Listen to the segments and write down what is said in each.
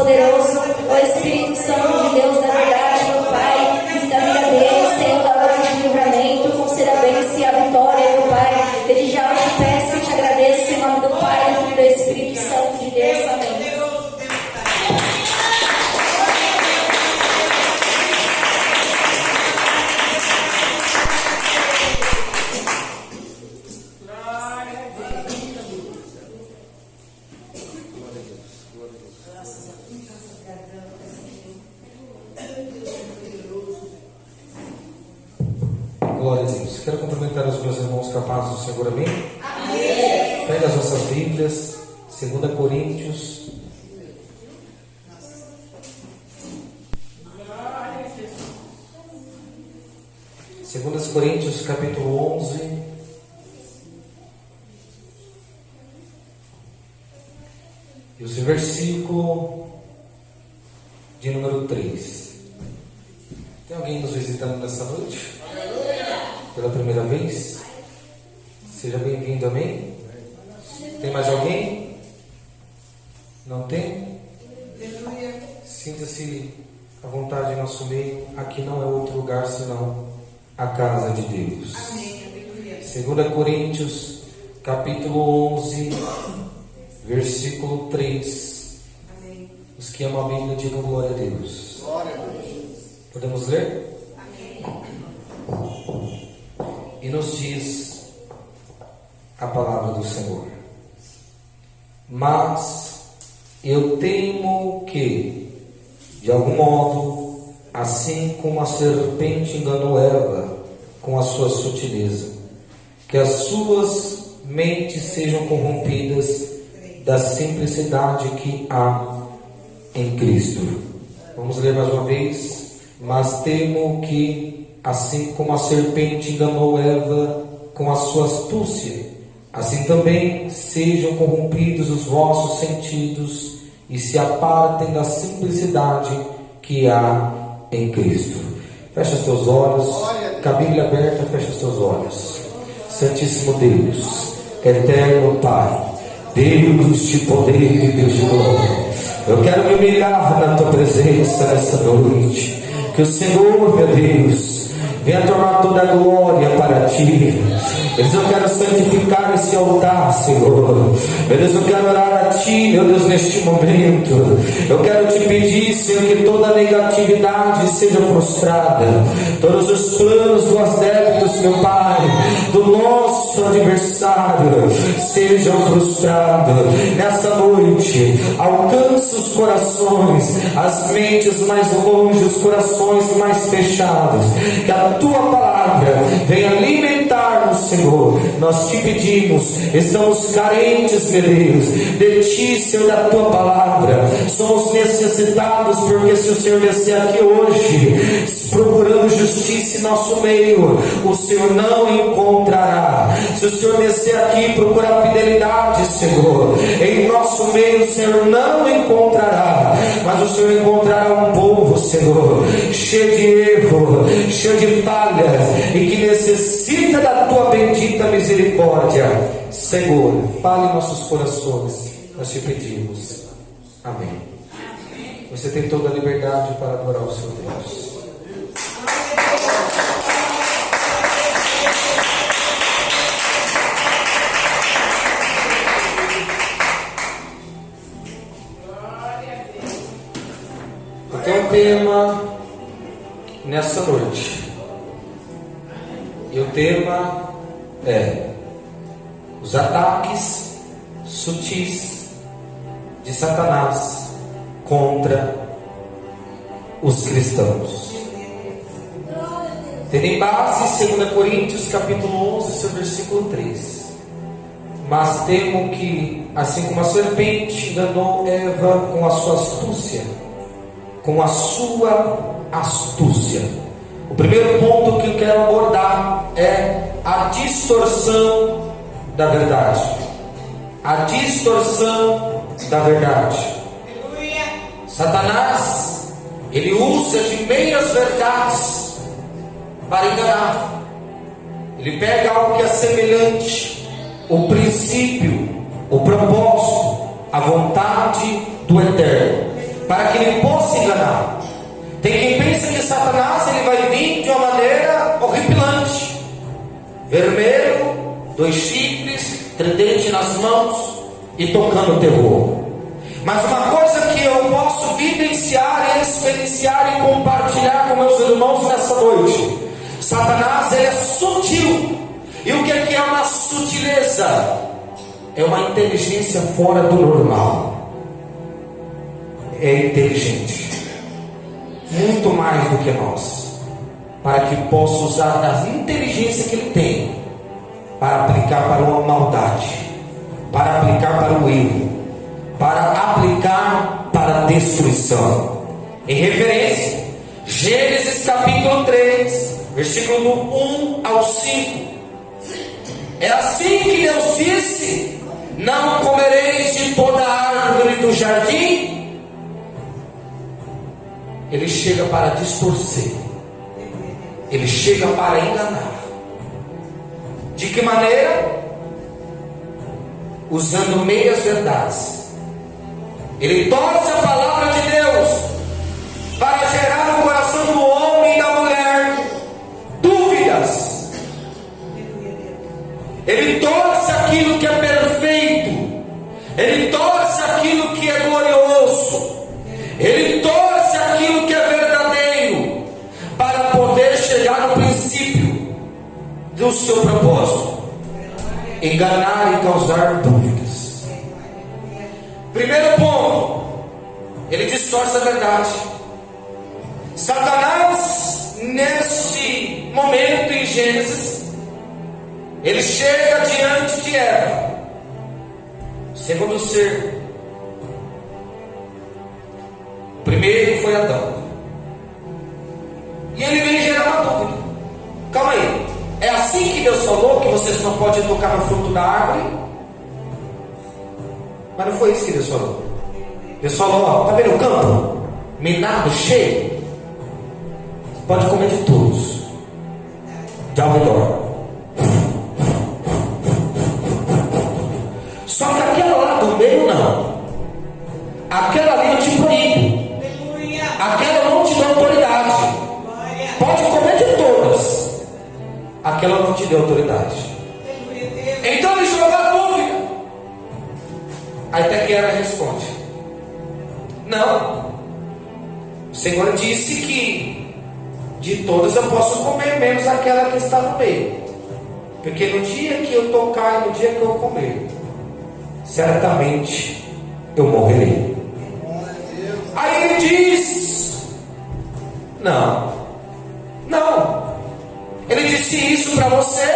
Todo-Poderoso, ó Espírito Santo de Deus da verdade, meu Pai, visita a vida deles, Senhor, da hora de livramento, conceda a bênção e a vitória, meu Pai. Desde já eu te peço e te agradeço em nome do Pai, do Filho e do Espírito Santo de Deus. Amém. Glória a Deus. Quero cumprimentar os meus irmãos capazes do Senhor, amém? Amém. Pega as vossas Bíblias, 2 Coríntios. Segundas Coríntios, capítulo 11. E o versículo de número 3. Tem alguém nos visitando nessa noite? Pela primeira vez? Seja bem-vindo, amém? Tem mais alguém? Não tem? Sinta-se à vontade em nosso meio. Aqui não é outro lugar senão a casa de Deus. 2 Coríntios, capítulo 11, versículo 3. Os que amam a Bíblia digam glória a Deus. Podemos ler? E nos diz a palavra do Senhor: mas eu temo que, de algum modo, assim como a serpente enganou Eva com a sua sutileza, que as suas mentes sejam corrompidas da simplicidade que há em Cristo. Vamos ler mais uma vez. Mas temo que, assim como a serpente enganou Eva com a sua astúcia, assim também sejam corrompidos os vossos sentidos e se apartem da simplicidade que há em Cristo. Fecha os teus olhos, com a Bíblia aberta, fecha os teus olhos. Santíssimo Deus, eterno Pai, Deus de poder e Deus de glória, eu quero me humilhar na tua presença nessa noite. Que o Senhor, meu Deus, venha tornar toda a glória para ti. Deus, eu quero santificar esse altar, Senhor. Meu Deus, eu quero orar a ti, meu Deus, neste momento. Eu quero te pedir, Senhor, que toda negatividade seja frustrada. Todos os planos dos adeptos, meu Pai, do nosso adversário, sejam frustrados. Nessa noite, alcance os corações, as mentes mais longe, os corações mais fechados. Que a tua palavra venha alimentar-nos, Senhor. Nós te pedimos, estamos carentes, meu Deus, de ti, Senhor, da tua palavra. Somos necessitados, porque se o Senhor descer aqui hoje, procurando justiça em nosso meio, o Senhor não encontrará. Se o Senhor descer aqui e procurar fidelidade, Senhor, em nosso meio, o Senhor não encontrará. Mas o Senhor encontrará um povo, Senhor, cheio de erro, cheio de falhas, e que necessita da tua bendita misericórdia. Senhor, fale em nossos corações, nós te pedimos. Amém. Você tem toda a liberdade para adorar o seu Deus. Eu tenho um tema nessa noite. E o tema é os ataques sutis de Satanás contra os cristãos. Tendo em base 2 Coríntios capítulo 11, seu versículo 3. Mas temo que, assim como a serpente enganou Eva com a sua astúcia, o primeiro ponto que eu quero abordar é a distorção da verdade. A distorção da verdade. Satanás, ele usa de meias verdades para enganar. Ele pega algo que é semelhante, o princípio, o propósito, a vontade do Eterno, para que ele possa enganar. Tem quem pensa que Satanás ele vai vir de uma maneira horripilante, vermelho, 2 chifres, tridente nas mãos e tocando terror. Mas uma coisa que eu posso vivenciar, experienciar e compartilhar com meus irmãos nessa noite: Satanás ele é sutil. E o que é uma sutileza? É uma inteligência fora do normal. É inteligente, muito mais do que nós, para que possa usar a inteligência que ele tem para aplicar para uma maldade, para aplicar para o erro, para aplicar para a destruição. Em referência, Gênesis capítulo 3, versículo do 1 ao 5. É assim que Deus disse: não comereis de toda árvore do jardim. Ele chega para distorcer, ele chega para enganar. De que maneira? Usando meias verdades. Ele torce a palavra de Deus para gerar no coração do homem e da mulher dúvidas. Ele torce aquilo que é perfeito, ele torce aquilo que é glorioso, ele torce aquilo que é verdadeiro, para poder chegar no princípio do seu propósito: enganar e causar dúvidas. Primeiro ponto, ele distorce a verdade. Satanás, nesse momento em Gênesis, ele chega diante de Eva, segundo ser. O primeiro foi Adão, e ele vem gerar uma dúvida. Calma aí, é assim que Deus falou que vocês não podem tocar no fruto da árvore? Mas não foi isso que Deus falou. Deus falou: ó, tá vendo o campo? Minado, cheio. Você pode comer de todos, de ao redor. Só que aquela lá do meio não. Aquela ali eu te proíbo. Aquela eu não te dou autoridade. Pode comer de todas. Aquela eu não te deu autoridade. Então ele jogou a dúvida. Aí até que ela responde: não, o Senhor disse que de todas eu posso comer, menos aquela que está no meio, porque no dia que eu tocar e no dia que eu comer, certamente eu morrerei. Aí ele diz: não, ele disse isso para você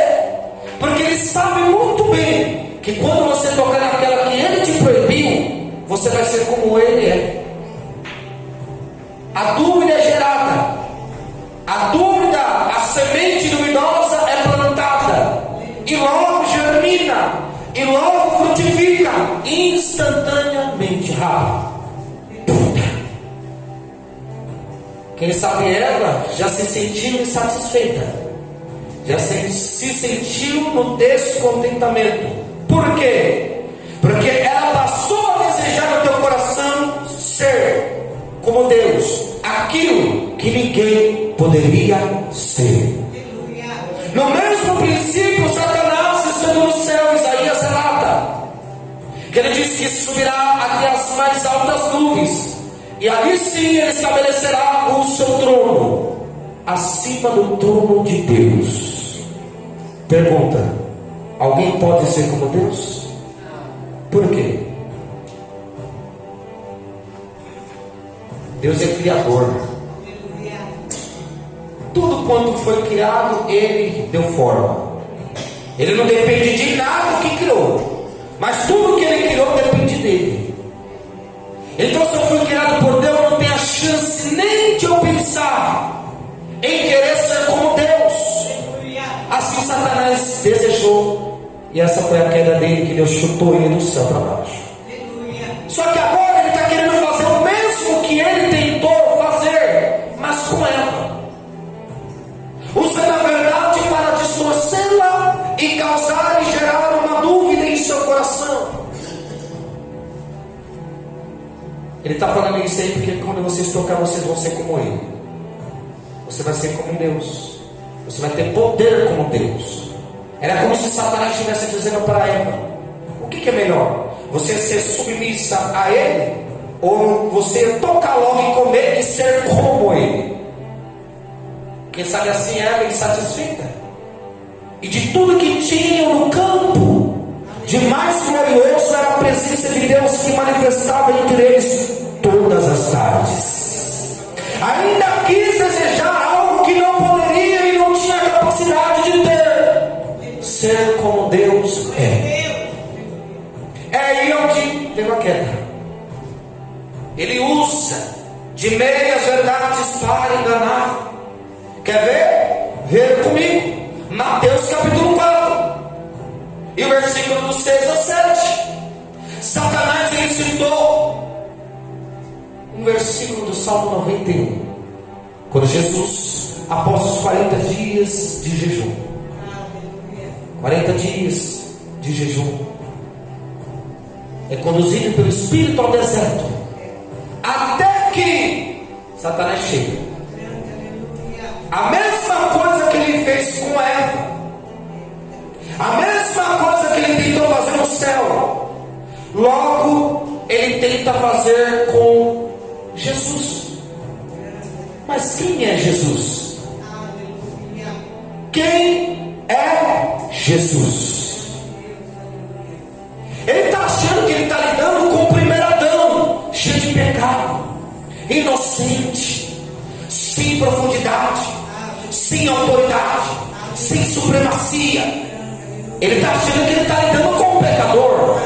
porque ele sabe muito bem que quando você tocar naquela que ele te proibiu, você vai ser como ele é. A dúvida é gerada, a dúvida, a semente luminosa é plantada, e logo germina, e logo frutifica, instantaneamente, rápido. Quem sabe Eva já se sentiu insatisfeita, já se sentiu no descontentamento. Por quê? Porque ela passou a desejar no teu coração ser como Deus, aquilo que ninguém poderia ser. No mesmo princípio, Satanás estando no céu, Isaías relata que ele diz que subirá até as mais altas nuvens, e ali sim ele estabelecerá o seu trono, acima do trono de Deus. Pergunta: alguém pode ser como Deus? Por quê? Deus é criador. Tudo quanto foi criado, Ele deu forma. Ele não depende de nada que criou, mas tudo que Ele criou depende dele. Então, se eu fui criado por Deus, não tem a chance nem de eu pensar em querer ser como Deus. Assim Satanás desejou, e essa foi a queda dele, que Deus chutou ele do céu para baixo. Só que agora ele está querendo fazer o mesmo que ele tentou fazer, mas com Eva, usando a verdade para distorcê-la e causar e gerar uma dúvida em seu coração. Ele está falando falei isso aí porque quando vocês tocar, vocês vão ser como Ele. Você vai ser como Deus. Você vai ter poder como Deus. Era como se Satanás estivesse dizendo para Eva: o que é melhor? Você ser submissa a Ele, ou você tocar logo e comer e ser como Ele? Quem sabe assim Eva é insatisfeita. E de tudo que tinham no campo, de mais glorioso era a presença de Deus que manifestava entre eles todas as tardes. Ainda quis desejar algo que não poderia e não tinha capacidade de ter: ser como Deus é. É aí onde veio a queda. Ele usa de meias verdades para enganar. Quer ver? Ver comigo Mateus capítulo 4 e o versículo do 6 a 7. Satanás ele citou um versículo do Salmo 91, quando Jesus, após os 40 dias de jejum, 40 dias de jejum, é conduzido pelo Espírito ao deserto, até que Satanás chega. A mesma coisa que ele fez com Eva, a mesma coisa que ele tentou fazer no céu, logo ele tenta fazer com Jesus. Mas quem é Jesus? Quem é Jesus? Ele está achando que ele está lidando com o primeiro Adão, cheio de pecado, inocente, sem profundidade, sem autoridade, sem supremacia. Ele está achando que ele está lidando com o pecador.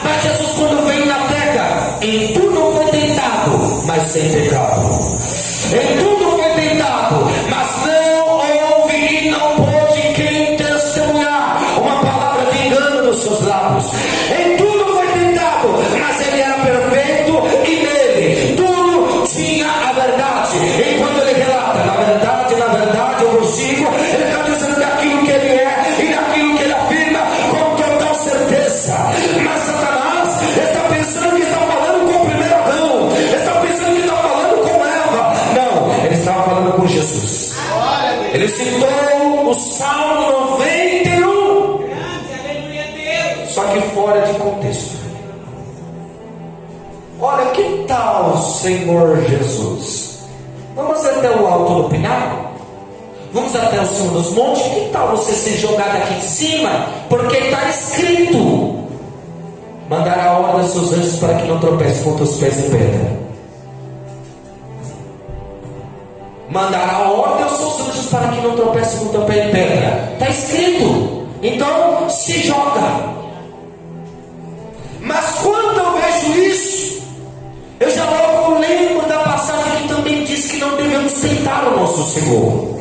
Mas Jesus, quando veio na terra, em tudo foi tentado, mas sem pecado. Em tudo foi tentado, mas não houve e não pôde quem testemunhar uma palavra de engano nos seus lábios. Em tudo foi tentado, mas ele era perfeito e nele tudo tinha a verdade. E quando ele relata, na verdade eu vos digo, ele está dizendo daquilo que ele é e daquilo que ele afirma com total certeza. Mas Satanás está pensando que está falando com o primeiro Adão, está pensando que está falando com Eva. Não, ele estava falando com Jesus. Ele citou o Salmo 91, só que fora de contexto. Olha, que tal, Senhor Jesus? Vamos até o alto do pináculo? Vamos até o cimo dos montes? Que tal você ser jogado aqui em cima? Porque está escrito: mandará a ordem aos seus anjos para que não tropece contra os pés em pedra. Mandará a ordem aos seus anjos para que não tropece contra o pé em pedra. Está escrito. Então se joga. Mas quando eu vejo isso, eu já logo lembro da passagem que também diz que não devemos tentar o nosso Senhor.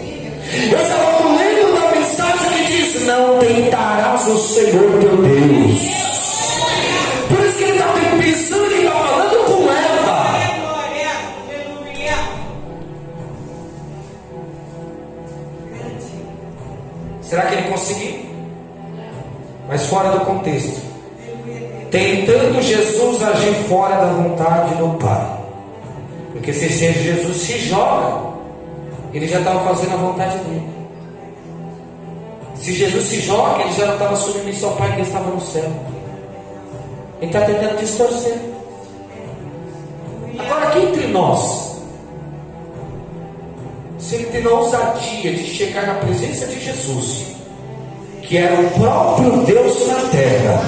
Eu já logo lembro da mensagem que diz: não tentarás o Senhor teu Deus. Por isso que ele está pensando que está falando com Eva. Será que ele conseguiu? Mas fora do contexto. Tentando Jesus agir fora da vontade do Pai. Porque se Jesus se joga, ele já estava fazendo a vontade dele. Se Jesus se joga, ele já não estava submisso ao Pai que estava no céu. Ele está tentando distorcer. Agora aqui entre nós, se ele teve a ousadia de chegar na presença de Jesus, que era o próprio Deus na terra,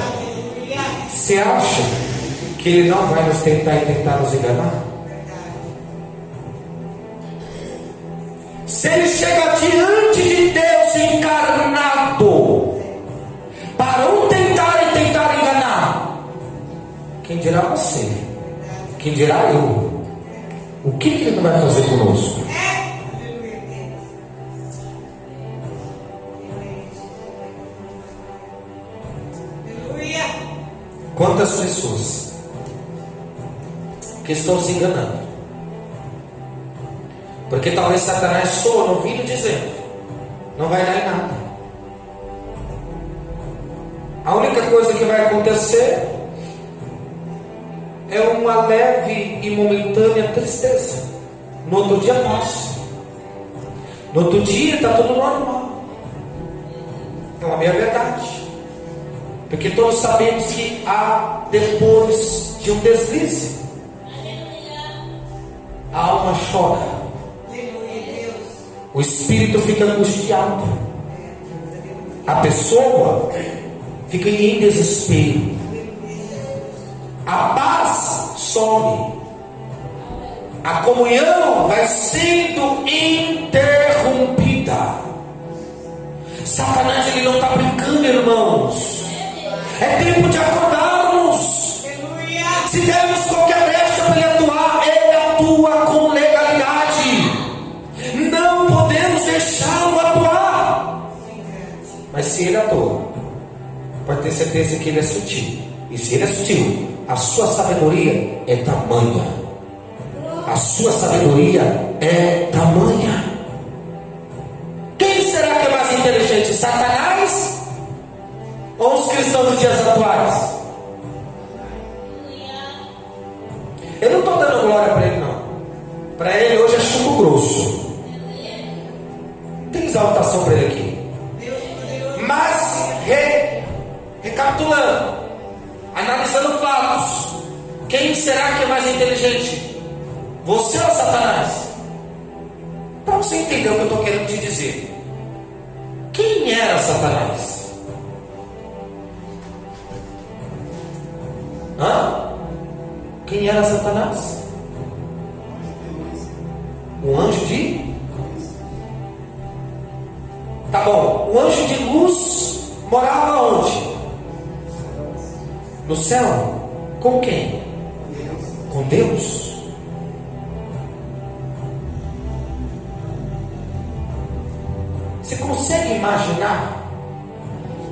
você acha que ele não vai nos tentar e tentar nos enganar? Se ele chega diante de Deus encarnado para um tentar e tentar enganar, quem dirá você? Quem dirá eu? O que ele não vai fazer conosco? Quantas pessoas que estão se enganando? Porque talvez Satanás soa no ouvido dizendo: não vai dar em nada. A única coisa que vai acontecer é uma leve e momentânea tristeza. No outro dia passa. No outro dia está tudo normal. Não, a minha verdade. Porque todos sabemos que há, depois de um deslize, a alma chora, o espírito fica angustiado, a pessoa fica em desespero, a paz some, a comunhão vai sendo interrompida. Satanás, ele não está brincando, irmãos. É tempo de acordarmos. Se dermos qualquer brecha para ele atuar, ele atua com legalidade. Não podemos deixá-lo atuar. Mas se ele atua, pode ter certeza que ele é sutil. E se ele é sutil, a sua sabedoria é tamanha. A sua sabedoria é tamanha. Quem será que é mais inteligente? Satanás ou os cristãos dos dias atuais? Eu não estou dando glória para ele, não. Para ele hoje é chumbo grosso. Não tem exaltação para ele aqui. Mas recapitulando, analisando fatos, quem será que é mais inteligente? Você ou Satanás? Para você entender o que eu estou querendo te dizer, quem era Satanás? Quem era Satanás? Um anjo de? Tá bom, o anjo de luz morava onde? No céu. Com quem? Com Deus. Você consegue imaginar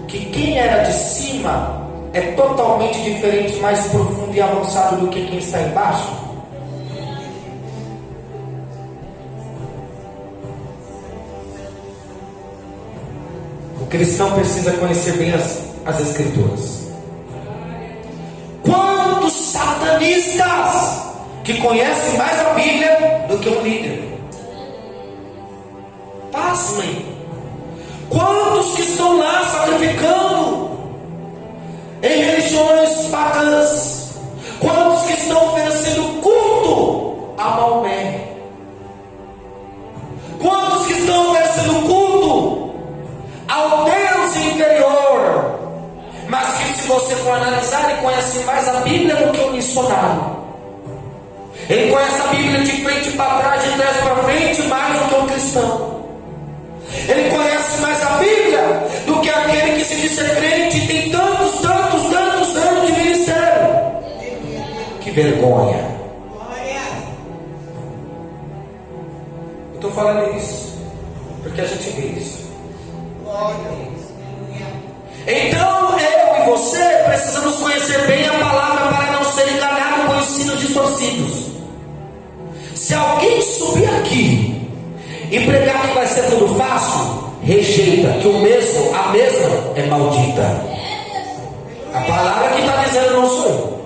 que quem era de cima é totalmente diferente, mais profundo e avançado do que quem está embaixo? O cristão precisa conhecer bem as Escrituras. Quantos satanistas que conhecem mais a Bíblia do que um líder? Pasmem. Quantos que estão lá sacrificando em religiões pagãs? Quantos que estão oferecendo culto a Maomé? Quantos que estão oferecendo culto ao Deus inferior? Mas que, se você for analisar, ele conhece mais a Bíblia do que o missionário. Ele conhece a Bíblia de frente para trás, de trás para frente, mais do que o cristão. Ele conhece mais a Bíblia do que aquele que se diz ser crente e tem tantos anos de ministério. Que vergonha. Eu estou falando isso porque a gente vê isso. Então eu e você precisamos conhecer bem a palavra para não ser enganado com ensinos distorcidos. Se alguém subir aqui e pregar que vai ser tudo fácil, rejeita, que a mesma é maldita. A palavra que está dizendo não sou eu.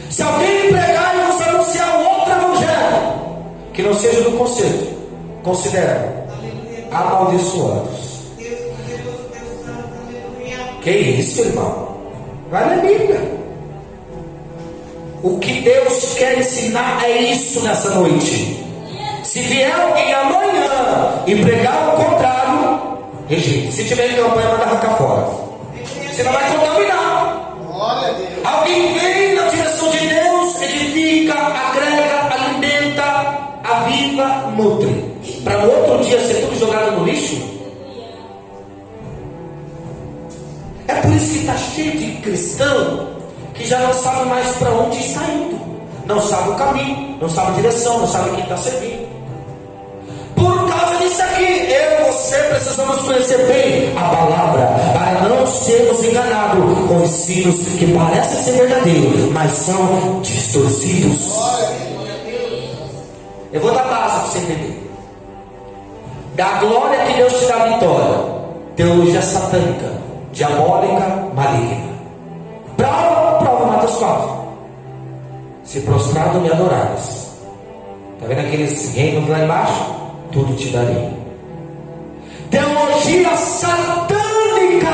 Se alguém pregar e você anunciar outro evangelho que não seja do conceito, considera amaldiçoados. Que isso, irmão? Vai ler a Bíblia. O que Deus quer ensinar é isso nessa noite. Se vier alguém amanhã e pregar o contrário, rejeite. Se tiver em campanha, manda arrancar fora. Você não vai contaminar. Alguém vem na direção de Deus, edifica, agrega, alimenta, aviva, nutre, para no outro dia ser tudo jogado no lixo. É por isso que está cheio de cristão que já não sabe mais para onde está indo, não sabe o caminho, não sabe a direção, não sabe quem está servindo. Por causa disso aqui, eu e você precisamos conhecer bem a palavra para não sermos enganados com ensinos que parecem ser verdadeiros, mas são distorcidos. Eu vou dar base para você entender. Da glória que Deus te dá a vitória, teologia satânica, diabólica, maligna. Prova Mateus 4. se prostrado me adorares. Está vendo aqueles reinos lá embaixo? Tudo te darei. Teologia satânica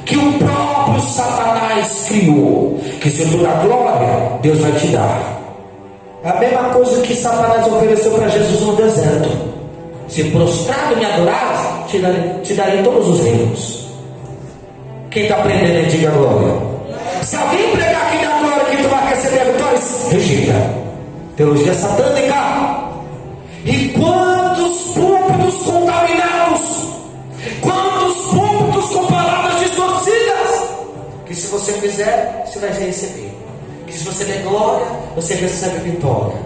que o próprio Satanás criou, que se tu dá glória, Deus vai te dar. É a mesma coisa que Satanás ofereceu para Jesus no deserto. Se prostrado me adorares, te darei todos os reinos. Quem está aprendendo aí, diga glória. Se alguém pregar aqui na glória que tu vai receber a vitória, rejeita. Teologia satânica. E quantos púlpitos contaminados, quantos púlpitos com palavras distorcidas, que se você fizer, você vai receber. Que se você der glória, você recebe vitória.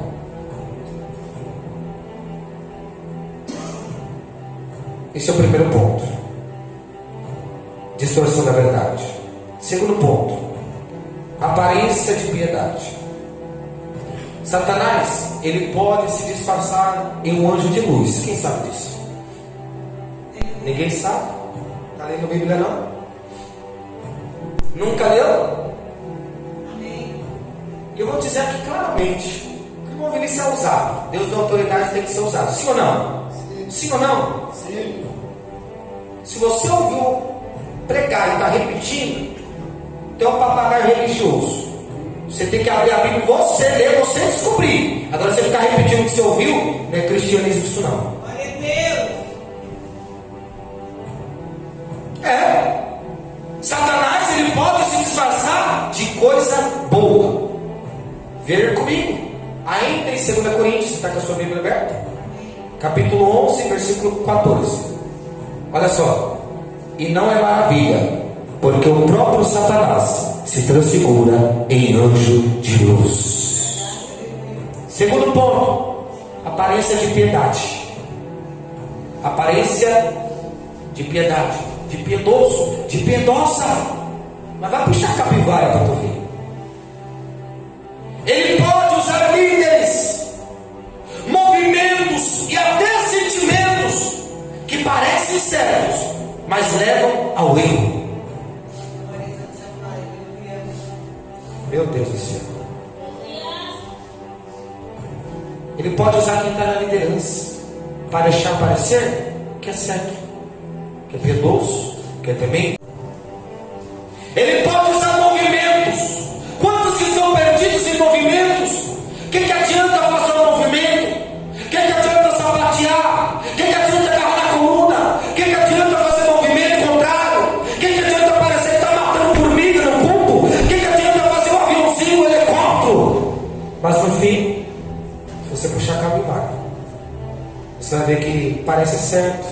Esse é o primeiro ponto. Distorção da verdade. Segundo ponto, aparência de piedade. Satanás, ele pode se disfarçar em um anjo de luz. Quem sabe disso? Ninguém sabe? Está lendo a Bíblia não? Nunca leu? E eu vou dizer aqui claramente que o movimento é usado. Deus dá autoridade, tem que ser usado. Sim ou não? Sim ou não? Sim. Se você ouviu pregar e está repetindo, tem um papagaio religioso. Você tem que abrir a Bíblia, você ler, você descobrir. Agora você ficar repetindo o que você ouviu, não é cristianismo isso não. Glória a Deus. É. Satanás, ele pode se disfarçar de coisa boa. Ver comigo. Ainda em 2 Coríntios, você está com a sua Bíblia aberta? Capítulo 11, versículo 14. Olha só. E não é maravilha, porque o próprio Satanás se transfigura em anjo de luz. Segundo ponto, aparência de piedade. Aparência de piedade, de piedoso, de piedosa. Mas vai puxar a capivara para tu ver. Ele pode usar líderes, movimentos e até sentimentos que parecem certos, mas levam ao erro. Meu Deus do céu. Ele pode usar quem está na liderança para deixar parecer que é certo, que é piedoso, que é temente. Ele pode usar movimentos. Quantos que estão perdidos em movimentos? O que adianta fazer um movimento? O que adianta sapatear? O que adianta agarrar na coluna? O que adianta fazer movimento contrário? O que adianta parecer que está matando formiga no campo? O que adianta fazer um aviãozinho, um helicóptero? Mas no fim, se você puxar a capivara, você vai ver que parece certo,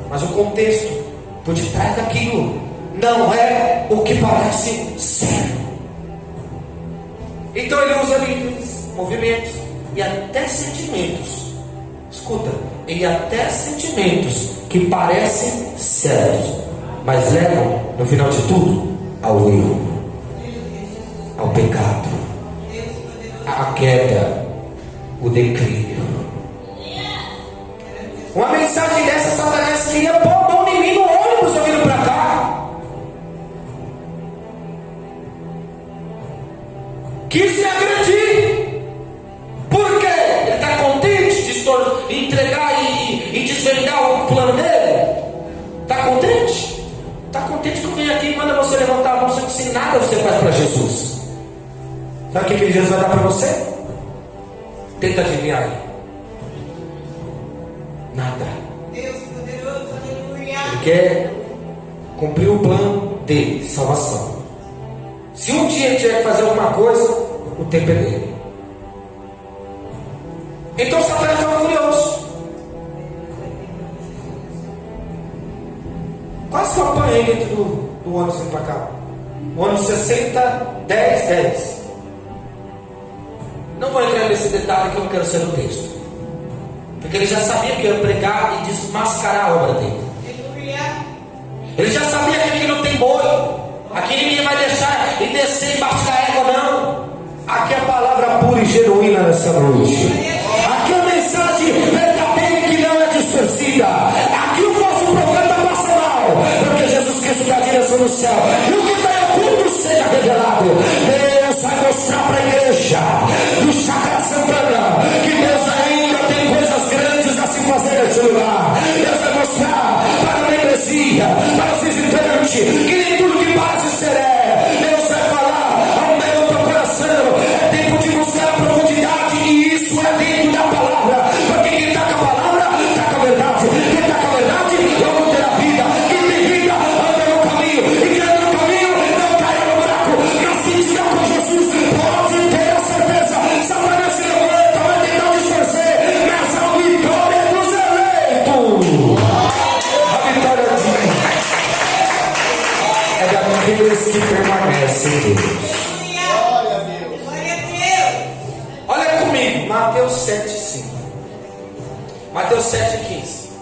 mas o contexto por detrás daquilo não é o que parece ser. Então ele usa líderes, movimentos e até sentimentos. Escuta, e até sentimentos que parecem certos, mas levam, no final de tudo, ao erro, ao pecado, à queda, o declínio. Uma mensagem dessa, Satanás queria pôr a mão em mim no ônibus eu vindo para cá. Quis me agredir. Por quê? Ele está contente de entregar e desvendar o plano dele? Está contente? Está contente que eu venho aqui e manda você levantar a mão sem nada você faz para Jesus? Sabe o que Jesus vai dar para você? Tenta adivinhar aí. Nada. Deus poderoso, aleluia. Ele quer cumprir o plano dele, salvação. Se um dia ele tiver que fazer alguma coisa, o tempo é dele. Então Satanás estava furioso. Quase que eu apanhei dentro do ônibus indo para cá. O ônibus 60, 10, 10. Não vou entrar nesse detalhe que eu não quero ser no texto. Porque ele já sabia que eu ia pregar e desmascarar a obra dele. Ele já sabia que aqui não tem boi. Aqui ninguém vai deixar e descer embaixo da égua, não. Aqui é a palavra pura e genuína nessa noite. Aqui é a mensagem verdadeira que não é distorcida. Aqui o nosso profeta passa mal, porque Jesus Cristo dá a direção no céu. E o que está oculto seja revelado. Deus vai mostrar para a igreja igreja do Chácara Santana, que Deus ainda tem coisas grandes a se fazer nesse lugar. Deus vai mostrar para a membresia, para os visitantes, que nem tudo que parece ser é. Deus vai falar ao meu teu coração. É tempo de buscar a profundidade, e isso é dentro da palavra. Porque quem está com a palavra está com a verdade. Quem está com a verdade logo terá vida. Quem tem vida anda no caminho, e quem anda no caminho não cai no buraco. Mas quem estiver com Jesus pode ter a certeza. Satanás se levanta, vai tentar distorcer, mas a vitória é dos eleitos. A vitória é daqueles que permanecem em Deus. Glória a Deus. Olha comigo, Mateus 7,5. Mateus 7,15.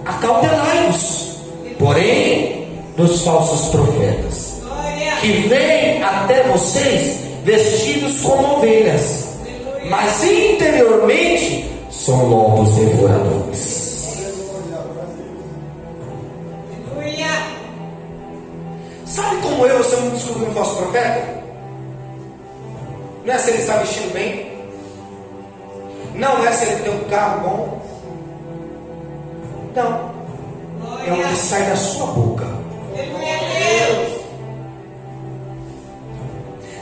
Acautelai-vos, porém, dos falsos profetas, Glória. que vêm até vocês vestidos como ovelhas, mas interiormente são lobos devoradores. Aleluia. Sabe como eu e você não descobrir um falso profeta? Não é se ele está vestido bem, não é se ele tem um carro bom, não, é o que sai da sua boca. Aleluia a Deus.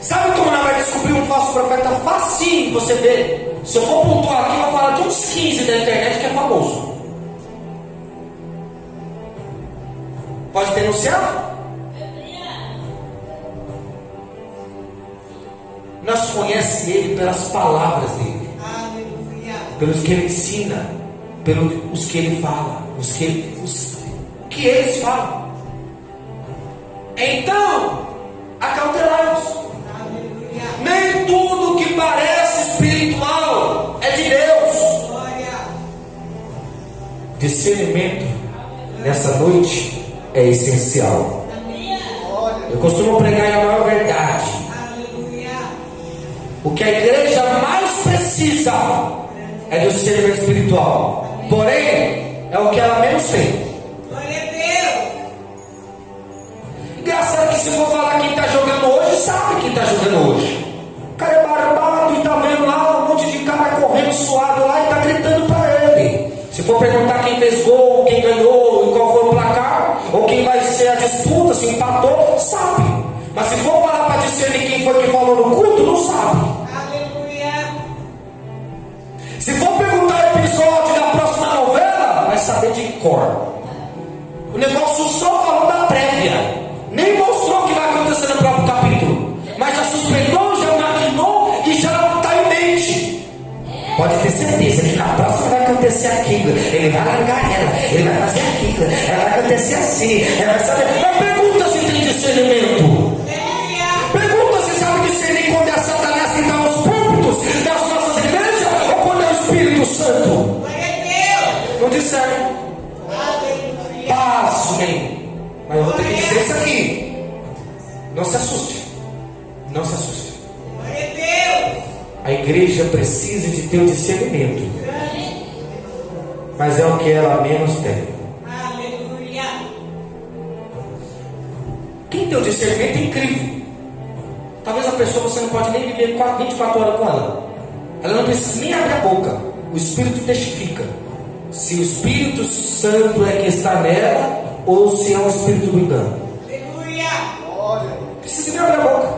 Sabe como nós vai descobrir um falso profeta? Facinho você vê. Se eu for pontuar aqui, eu vou falar de uns 15 da internet que é famoso. Pode denunciar? Nós conhecemos ele pelas palavras dele, Aleluia. pelos que ele ensina, pelos que ele fala, os que eles falam. Então, acautelai-vos. Aleluia. Nem tudo que parece espiritual é de Deus. Glória. Discernimento nessa noite é essencial. Eu costumo pregar a maior verdade. Aleluia. O que a igreja mais precisa é do discernimento espiritual. Porém, é o que ela menos tem. Glória a Deus. Engraçado que se for falar quem está jogando hoje, sabe quem está jogando hoje. O cara é barbado e está vendo lá um monte de cara correndo suado lá e está gritando para ele. Se for perguntar quem fez gol, quem ganhou e qual foi o placar, ou quem vai ser a disputa, se empatou, sabe. Mas se for falar para discernir quem foi que falou no culto, não sabe. Aleluia. Se for perguntar o episódio da próxima novela, vai saber de cor. O negócio só falou da prévia, nem mostrou o que vai acontecer no próprio capítulo, mas já suspeitou, já imaginou e já está em mente. Pode ter certeza que na próxima vai acontecer aquilo, ele vai largar ela, ele vai fazer aquilo, ela vai acontecer assim, ela vai saber. Mas pergunta se tem discernimento. Aleluia. Pergunta se sabe discernir quando é Satanás que está nos púlpitos das nossas igrejas ou quando é o Espírito Santo. Glória a Deus. Não discerne. Aleluia. Pasmem. Mas eu vou ter que dizer isso aqui. Não se assuste. Não se assuste. Glória a Deus. A igreja precisa de ter o discernimento, mas é o que ela menos tem. Aleluia. Quem tem o discernimento é incrível. Talvez a pessoa você não pode nem viver 24 horas com ela. Ela não precisa nem abrir a boca. O Espírito testifica se o Espírito Santo é que está nela ou se é um espírito do engano. Aleluia. Precisa nem abrir a boca.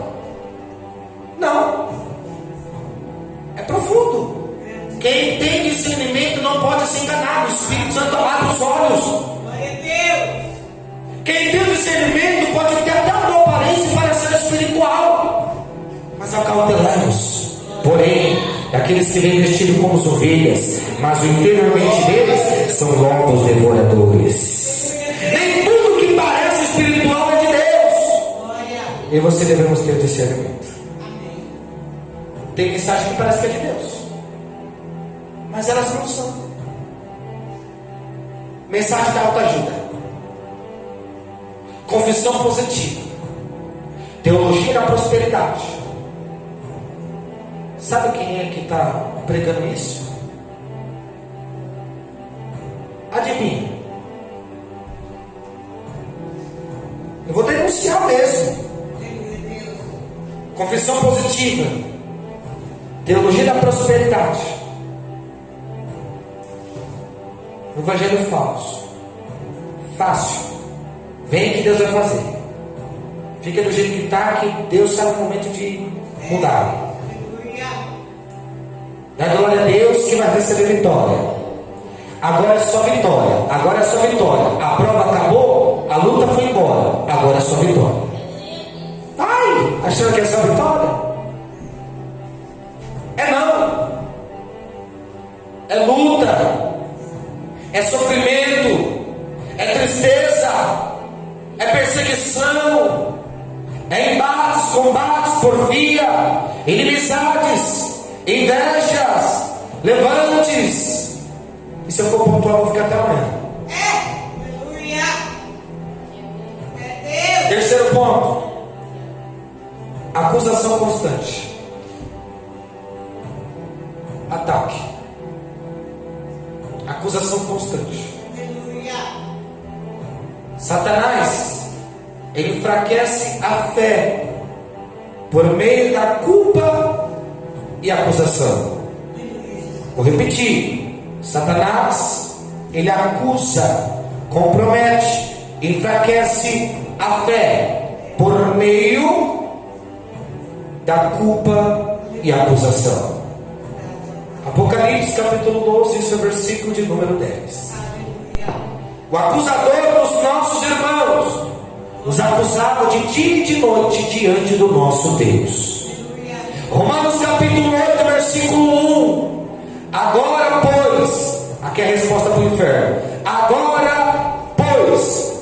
Não. É profundo. Quem tem discernimento não pode se enganar. O Espírito Santo abre os olhos. Glória a Deus. Quem tem discernimento pode ter até uma aparência e parecer espiritual, mas acautelai-vos. Porém, aqueles que vêm vestidos como as ovelhas, mas o interiormente deles são lobos devoradores. Nem tudo que parece espiritual é de Deus. Glória. E você devemos ter discernimento. Tem mensagem que parece que é de Deus, mas elas não são. Mensagem da autoajuda, confissão positiva, teologia da prosperidade. Sabe quem é que está pregando isso? Adivinha? Eu vou denunciar mesmo. Confissão positiva. Teologia da prosperidade. Evangelho falso. Fácil. Vem que Deus vai fazer. Fica do jeito que está, que Deus sabe o momento de mudar. Dá glória a Deus que vai receber vitória. Agora é só vitória. Agora é só vitória. A prova acabou, a luta foi embora. Agora é só vitória. Ai, achando que é só vitória? É não. É luta. É sofrimento. É tristeza. É perseguição. É embates, combates, porfia, inimizades, invejas, levantes. E se eu for pontual, eu vou ficar até amanhã. Aleluia. É Deus. Terceiro ponto. Acusação constante. Ataque. Acusação constante. Aleluia. Satanás, ele enfraquece a fé por meio da culpa e acusação. Vou repetir. Satanás, ele acusa, compromete, enfraquece a fé por meio da culpa e acusação. Apocalipse capítulo 12, isso é o versículo de número 10. O acusador dos nossos irmãos nos acusava de dia e de noite diante do nosso Deus. Romanos capítulo 8, versículo 1. Agora, pois, aqui é a resposta para o inferno. Agora, pois,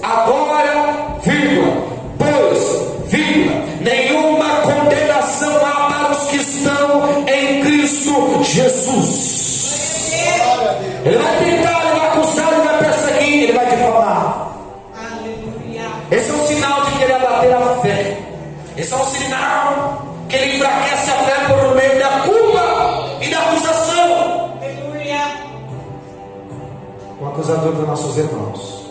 vírgula, nenhuma condenação há para os que estão em Cristo Jesus. Ele vai tentar, ele vai acusar, ele vai perseguir, ele vai difamar. Aleluia. Esse é um sinal de que ele abater a fé. Esse é um sinal que ele enfraquece a fé por meio da culpa e da acusação. Aleluia. O acusador dos nossos irmãos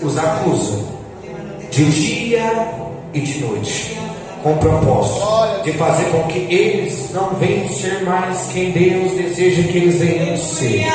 os acusa de dia e de noite, com o propósito de fazer com que eles não venham ser mais quem Deus deseja que eles venham ser.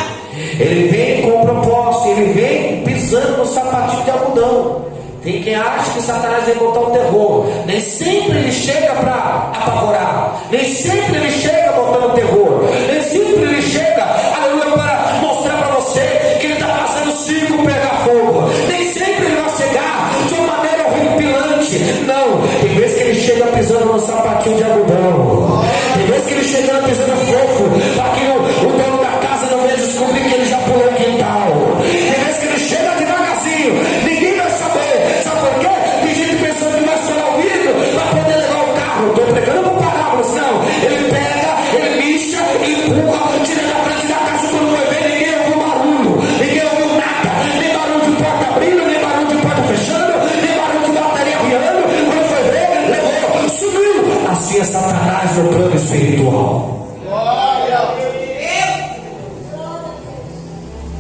Ele vem com o propósito, ele vem pisando no sapatinho de algodão. Tem quem acha que Satanás vai botar o terror. Nem sempre ele chega para apavorar. Nem sempre ele chega botando terror. Nem sempre ele chega, aleluia, para mostrar para você que ele está fazendo o circo pegar fogo. Nem sempre ele vai chegar de uma maneira horripilante. Não, tem vezes que ele chega pisando no sapatinho de algodão. Tem vezes que ele chega pisando fofo, para que o dono da casa não venha descobrir que ele já pulou o quintal. Tem vezes que ele chega devagarzinho, ninguém vai saber. Sabe por quê? Tem gente pensando que vai estourar o vidro para poder levar o carro. Estou pregando por parábolas. Não, ele pega, ele lixa, empurra, tira da frente da casa. Quando vai ver, ninguém ouviu barulho, ninguém ouviu nada, nem barulho de porta abrindo, nem barulho de porta fechando, nem barulho de bateria riando. Quando foi ver, levou, sumiu. Assim é Satanás no plano espiritual.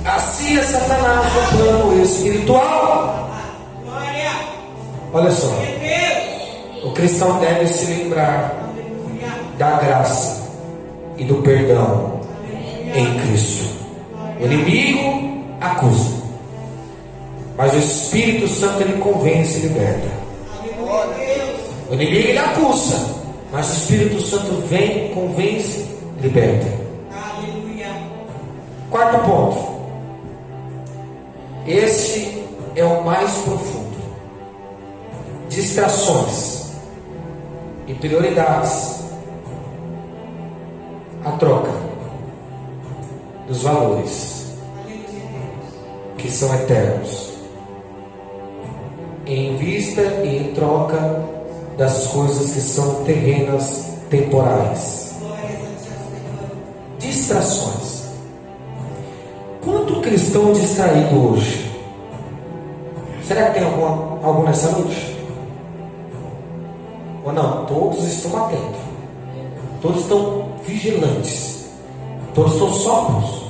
Assim é Satanás no plano espiritual. Olha só, o cristão deve se lembrar da graça e do perdão em Cristo. O inimigo acusa, mas o Espírito Santo ele convence e liberta. O inimigo ele acusa, mas o Espírito Santo vem, convence e liberta. Quarto ponto. Esse é o mais profundo. Distrações e prioridades. A troca dos valores que são eternos, em vista e em troca das coisas que são terrenas, temporais. Distrações. Quanto cristão distraído hoje? Será que tem algum nessa noite? Ou não? Todos estão atentos. Todos estão vigilantes. Todos estão sóbrios.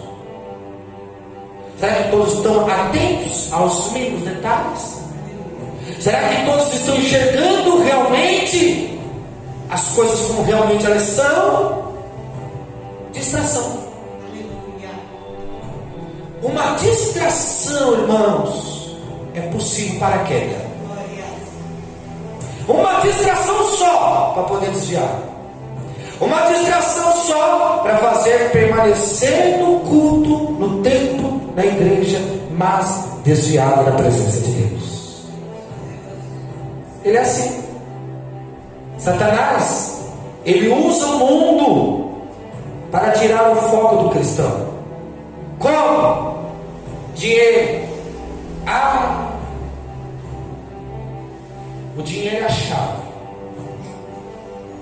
Será que todos estão atentos aos mínimos detalhes? Será que todos estão enxergando realmente as coisas como realmente elas são, distração. Aleluia. Uma distração, irmãos, é possível para a queda. Glória. Uma distração só para poder desviar. Uma distração só para fazer permanecer no culto, no templo, na igreja, mas desviado da presença de Deus. Ele é assim. Satanás, ele usa o mundo para tirar o foco do cristão. Como? Dinheiro. O dinheiro é a chave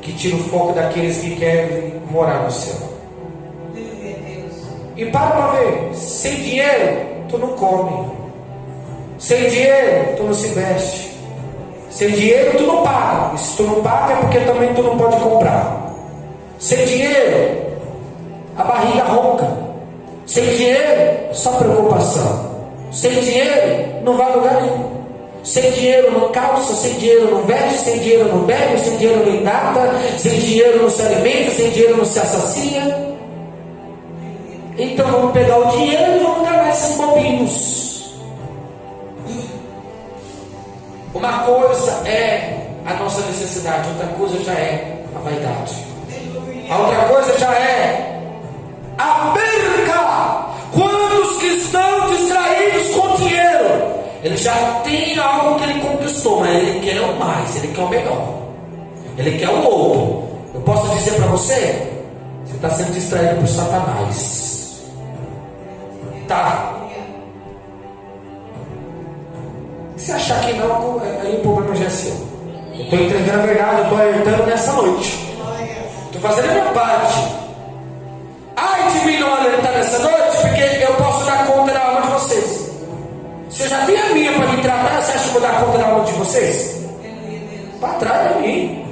que tira o foco daqueles que querem morar no céu. Glória a Deus. E para ver, sem dinheiro tu não come, sem dinheiro tu não se veste, sem dinheiro tu não paga. E se tu não paga é porque também tu não pode comprar. Sem dinheiro a barriga ronca. Sem dinheiro só preocupação. Sem dinheiro não vai a lugar nenhum. Sem dinheiro não calça, sem dinheiro não veste, sem dinheiro não bebe, sem dinheiro não hidrata, sem dinheiro não se alimenta, sem dinheiro não se assacia. Então vamos pegar o dinheiro e vamos enganar esses bobinhos. Uma coisa é a nossa necessidade, outra coisa já é a vaidade. A outra coisa já é a perca. Quantos que estão distraídos com dinheiro? Ele já tem algo que ele conquistou, mas ele quer o mais, ele quer o melhor, ele quer o outro. Eu posso dizer para você, você está sendo distraído por Satanás. Tá? Se achar que não, aí o problema já é seu. Eu estou entregando a verdade, eu estou alertando nessa noite. Estou fazendo a minha parte. Ai de mim não alertar nessa noite, porque eu posso dar conta da alma de vocês. Se eu já tenho a minha para me tratar, você acha que eu vou dar conta da alma de vocês? Para trás de mim.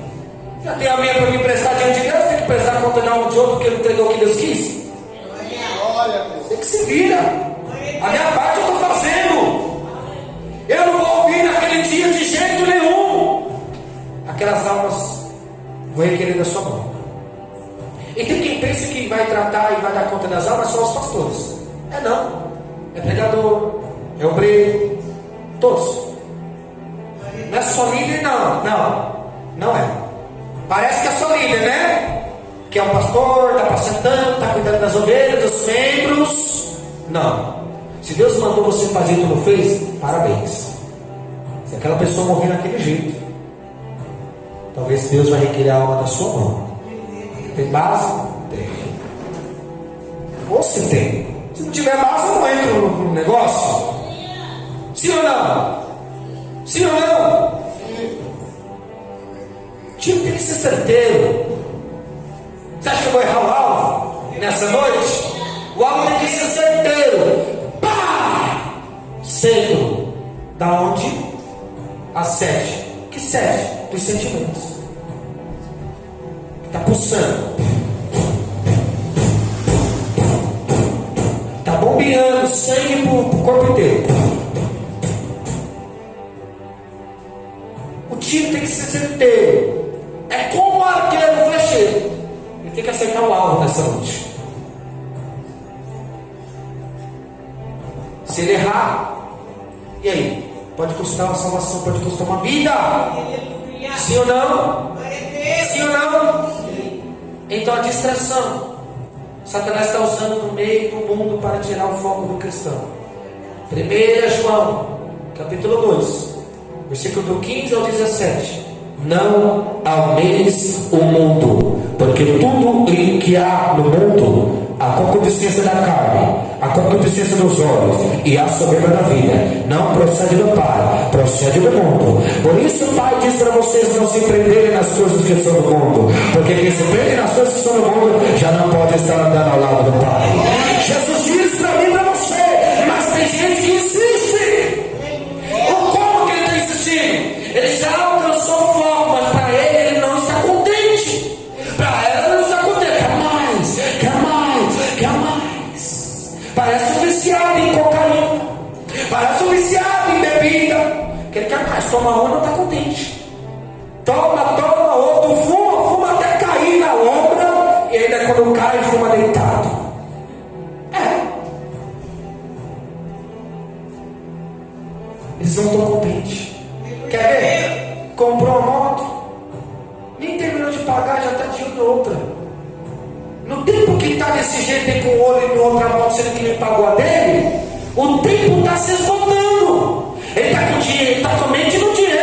Já tenho a minha para me prestar diante de Deus, tem que prestar conta da alma de outro porque ele entregou o que Deus quis. Tem que se vira. A minha parte eu estou fazendo. Eu não vou ouvir naquele dia de jeito nenhum. Aquelas almas vou requerer da sua mão. E tem quem pensa que vai tratar e vai dar conta das almas só os pastores. É não. É pregador, é obreiro, todos. Não é só líder, não. Não é. Parece que é só líder, né? Que é um pastor, está apacentando, está cuidando das ovelhas, dos membros. Não. Se Deus mandou você fazer e tu não fez, parabéns. Se aquela pessoa morrer daquele jeito, talvez Deus vai requerer a alma da sua mão. Tem base? Tem. Ou se tem. Se não tiver base, eu não entro no negócio. Sim ou não? Sim ou não? Tio tem que ser certeiro. Você acha que eu vou errar o alvo nessa noite? O alvo tem que ser certeiro. Pá! Centro. Da onde? A sede. Que sede? Dos sentimentos. Está pulsando. Está bombeando sangue para o corpo inteiro. O tiro tem que ser certeiro. É como o arqueiro flecheiro. Ele tem que acertar o alvo nessa noite. Se ele errar, e aí? Pode custar uma salvação, pode custar uma vida. Sim ou não? Sim ou não? Então a distração, Satanás está usando no meio do mundo para tirar o foco do cristão. 1 João, capítulo 2, versículo do 15 ao 17. Não ameis o mundo, porque tudo o que há no mundo, a concupiscência da carne, a concupiscência dos olhos e a soberba da vida, não procede do Pai, procede do mundo. Por isso o Pai diz para vocês não se prenderem nas coisas que são do mundo, porque quem se prende nas coisas que são do mundo já não pode estar andando ao lado do Pai. Jesus diz para mim e para você, mas tem gente que insiste. Como que ele está insistindo? Ele já alcançou o foco, mas para ele não está contente. Para ela não está contente. Quer mais, quer mais, quer mais. Parece um viciado em cocaína, parece um viciado em bebida, que ele quer mais. Toma uma, não está contente. Toma, outro, fuma, é quando cai e fuma deitado. Eles não estão contentes. Quer ver? Comprou uma moto, nem terminou de pagar, já está de outra. No tempo que está desse jeito, tem com o olho em outra moto, sendo que ele pagou a dele, o tempo está se esgotando. Ele está com dinheiro, ele está com mente no dinheiro,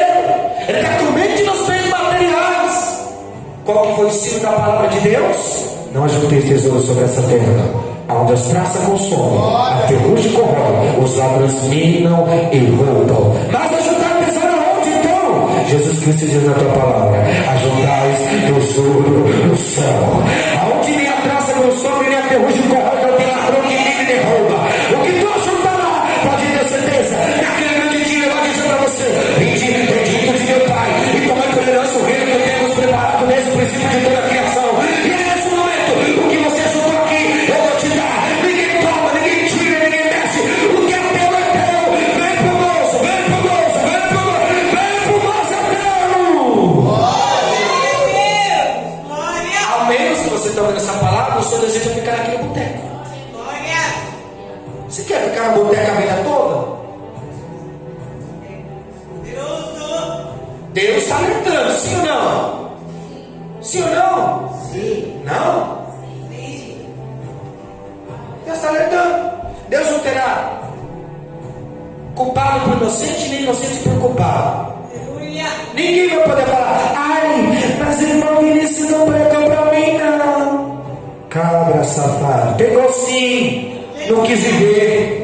ele está com mente nos bens materiais. Qual que foi o ensino da palavra de Deus? Não ajunteis tesouros sobre essa terra, onde as traças consomem, a ferrugem corrói, os ladrões minam e roubam. Mas ajuntar tesouro aonde então? Jesus Cristo diz na tua palavra: ajuntais tesouro no céu, aonde nem a traça consome, nem a ferrugem corrói, não tem ladrão que mina e rouba. O que tu ajuntar lá, pode ter certeza, naquele grande dia vai dizer para você: vinde, bendito de meu Pai, e tomai por herança o reino que temos preparado desde o princípio de toda a criação. E é nesse momento, o que você ajuntou aqui, eu vou te dar. Ninguém toma, ninguém tira, ninguém mexe. O que é teu é teu. Vem pro moço, vem pro moço, vem pro moço, vem pro moço eterno. Ao menos que você está ouvindo essa palavra, o seu desejo é ficar naquele boteco. Você quer ficar no boteco a vida toda? Deus está alertando, sim ou não? Sim ou não? Sim. Não? Sim. Deus está alertando. Deus não terá culpado por inocente, nem inocente por culpado. Ninguém vai poder falar: ai, mas irmão Vinícius não pregou para mim, não. Cabra safado. Pegou sim, não quis viver.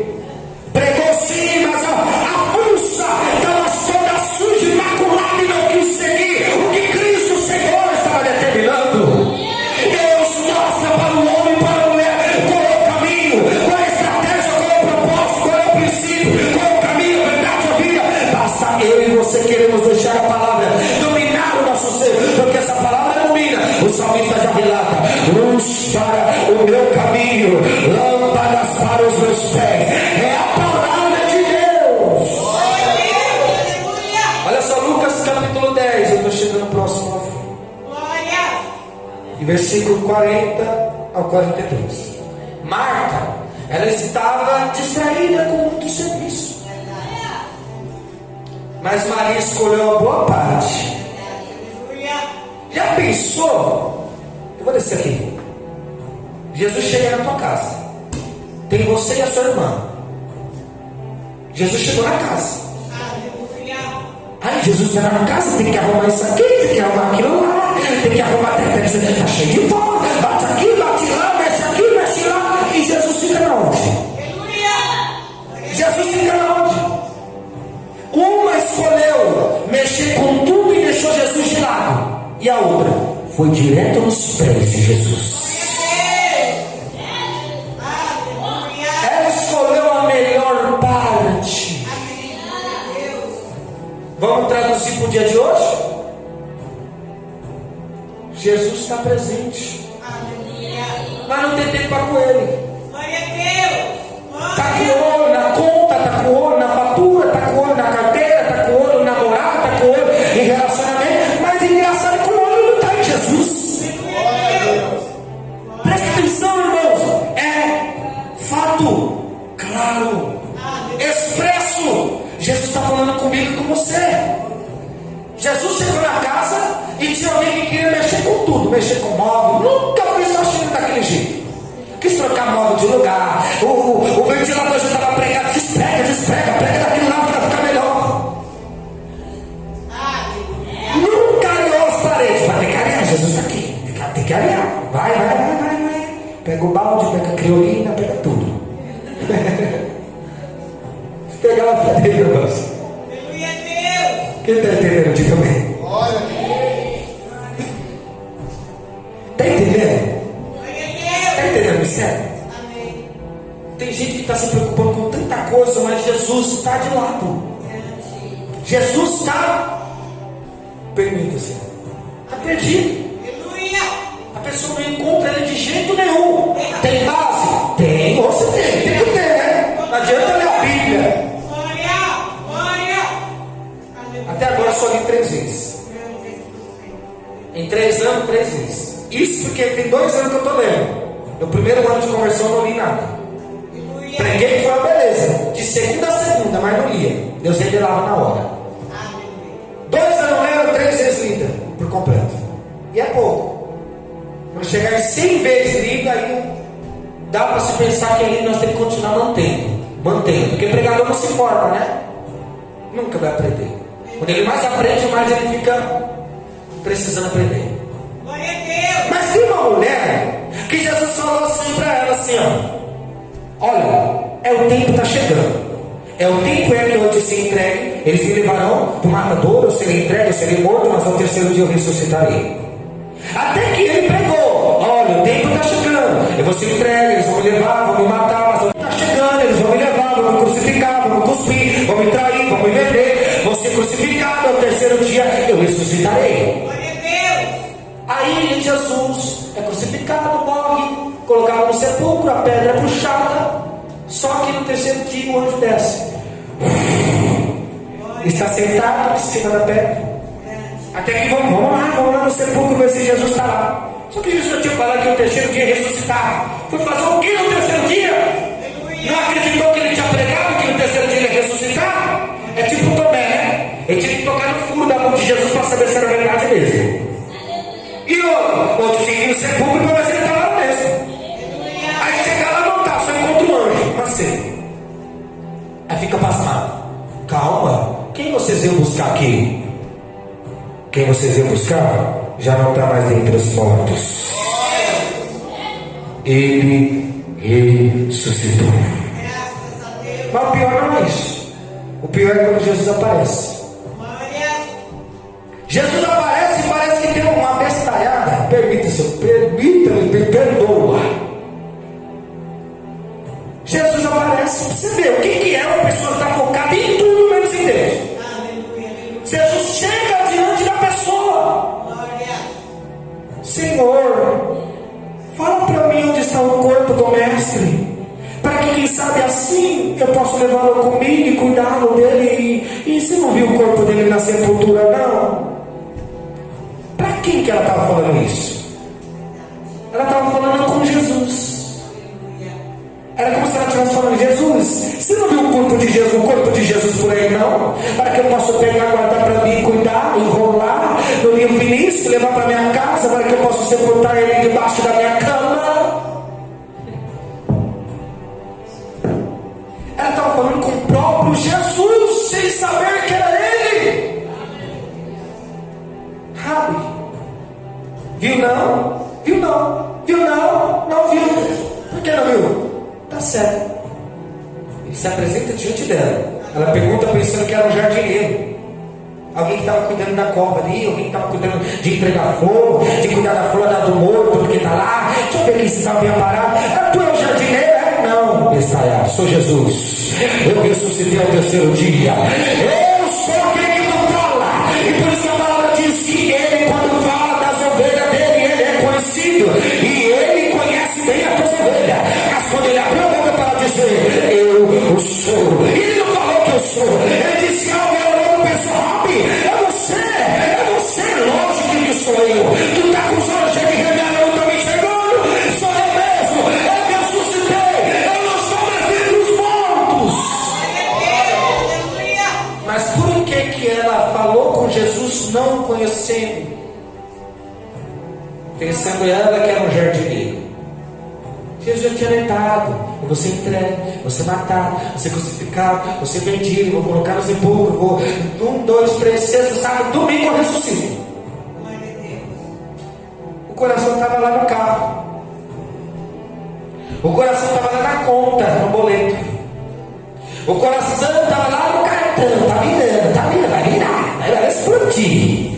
Pregou sim, mas a fuça estava toda suja, imaculada, e não quis seguir o que Cristo Senhor estava determinando. Deus mostra para o homem e para a mulher qual é o caminho, qual é a estratégia, qual é o propósito, qual é o princípio, qual é o caminho, a verdade, a vida. Basta eu e você queremos deixar a palavra dominar o nosso ser, porque essa palavra domina. O salmista já relata: luz para o meu caminho, lâmpadas para os meus pés. É a palavra de Deus. Olha só, Lucas capítulo 10. Eu estou chegando próximo ao fim. E versículo 40 ao 42. Marta, ela estava distraída com muito serviço, mas Maria escolheu a boa parte. Já pensou? Eu vou descer aqui. Jesus chega na tua casa, tem você e a sua irmã. Jesus chegou na casa. Aí Jesus está na casa, tem que arrumar isso aqui, tem que arrumar aquilo lá, tem que arrumar até que está cheio de pó, bate aqui, bate lá, mexe lá. E Jesus fica na onde? Jesus fica na onde? Uma escolheu mexer com tudo e deixou Jesus de lado, e a outra foi direto nos pés de Jesus. Ela escolheu a melhor parte. Vamos traduzir para o dia de hoje? Jesus está presente, mas não tem tempo para com ele. Está com o olho na conta, está com o olho na fatura, está com o olho na carteira, está com o olho no namorado, está com o olho em relacionamento. Mas engraçado que o olho não está em Jesus. Presta atenção, irmãos. É fato claro, expresso. Jesus está falando comigo e com você. Jesus chegou na casa e tinha alguém que queria mexer com tudo, mexer com móvel. Nunca vi só chegando daquele jeito. Quis trocar móvel de lugar. O ventilador já estava pregado. Desprega, prega daquele lado que vai ficar melhor. Nunca alinhou as paredes. Vai ter que alinhar, Jesus está aqui. Tem que alinhar. Vai. Pega o balde, pega a criolina, pega tudo. Pegar a padeira, irmãos. Quem está entendendo? Diga amém. Está entendendo? Está entendendo, me segue? Tem gente que está se preocupando com tanta coisa, mas Jesus está de lado. Jesus está, permita-se, está perdido. A pessoa não encontra ele de jeito nenhum. Tem base? Tem, você tem que ter, né? Não adianta ler a Bíblia. Até agora só li 3 vezes. Em 3 anos, 3 vezes. Isso porque tem 2 anos que eu estou lendo. No primeiro ano de conversão eu não li nada. Preguei que foi uma beleza. De segunda a segunda, mas não lia. Deus revelava na hora. 2 anos lendo, 3 vezes lida por completo. E é pouco. Quando chegar em 100 vezes lida, aí dá para se pensar que ali nós temos que continuar mantendo. Porque pregador não se forma, né? Nunca vai aprender. Quando ele mais aprende, mais ele fica precisando aprender. Glória a Deus. Mas tem uma mulher que Jesus falou assim para ela assim, ó: olha, o tempo está chegando. O tempo é que eu te se entregue. Eles me levarão para o matadouro, eu serei entregue, eu serei morto, mas ao terceiro dia eu ressuscitarei. Até que ele pregou: olha, o tempo está chegando, eu vou ser entregue, eles vão me levar, vão me matar, mas está chegando, eles vão me levar, vão me crucificar, vão me cuspir, vão me trair, vão me vender, vou ser crucificado, ao terceiro dia eu ressuscitarei. Glória a Deus. Aí Jesus é crucificado, morre, colocado no sepulcro, a pedra é puxada. Só que no terceiro dia o anjo desce, está sentado em cima da pedra. Até que vamos lá no sepulcro ver se Jesus está lá. Só que Jesus já tinha falado que no terceiro dia ia ressuscitar. Foi fazer o que no terceiro dia? Não acreditou que ele tinha pregado que no terceiro dia ele ia ressuscitar? É tipo Tomé, né? Ele tinha que tocar no furo da mão de Jesus para saber se era verdade mesmo. E outro tinha que ir no sepulcro para ver se ele estava lá mesmo. Aí chega lá, não está, só encontra um anjo, mas sim. Aí fica pasmado. Calma, quem vocês iam buscar aqui? Quem vocês iam buscar já não está mais entre os mortos. Ele ressuscitou. Mas o pior não é isso. O pior é quando Jesus aparece. Jesus aparece e parece que tem uma bestalhada. Permita-me, me perdoa. Jesus aparece. Você vê o que é uma pessoa que está focada em tudo menos em Deus. Jesus chega diante da pessoa. Senhor, fala para mim onde está o corpo do mestre, para que quem sabe assim eu possa levá-lo comigo e cuidá-lo dele. E você não viu o corpo dele na sepultura, não? Para quem que ela estava falando isso? Ela estava falando com Jesus. Era como se ela estivesse falando: Jesus, você não viu o corpo de Jesus por aí, não? Para que eu possa pegar, guardar para mim, cuidar, enrolar no livro Vinícius, levar para minha casa, para que eu possa sepultar ele debaixo da minha cama. Ela estava falando com o próprio Jesus, sem saber que era ele. Rabi, viu não? Viu não? Viu não? Não viu. Por que não viu? Tá certo. Ele se apresenta diante dela. Ela pergunta pensando que era um jardineiro, alguém que estava cuidando da cova ali, alguém que estava cuidando de entregar flor, de cuidar da flor do morto, porque está lá. Deixa eu ver quem estava bem parado. Tu é o jardineiro? Não, Messias, sou Jesus. Eu ressuscitei ao terceiro dia. Eu sou aquele que não fala. E por isso que a palavra diz que ele, quando fala das ovelhas dele, ele é conhecido. E ele conhece bem as tuas ovelhas. Mas quando ele abriu a boca para dizer: eu sou, ele não falou que eu sou. Ele disse algo e ela não pensou: Rabi, é você, lógico que sou eu. Tu está com os olhos cheios de remédio, eu não estou me enxergando. Sou eu mesmo, eu ressuscitei, eu não sou mais dentre os mortos. Mas por que ela falou com Jesus não o conhecendo? Pensando ela que era um jardineiro. Jesus já tinha alertado: eu vou ser entregue, vou ser matado, vou ser crucificado, vou ser vendido, vou colocar no sepulcro, vou 1, 2, 3, sexta, sábado, domingo eu ressuscito. O coração estava lá no carro, o coração estava lá na conta, no boleto, o coração estava lá no cartão, tá virando, vai explodir.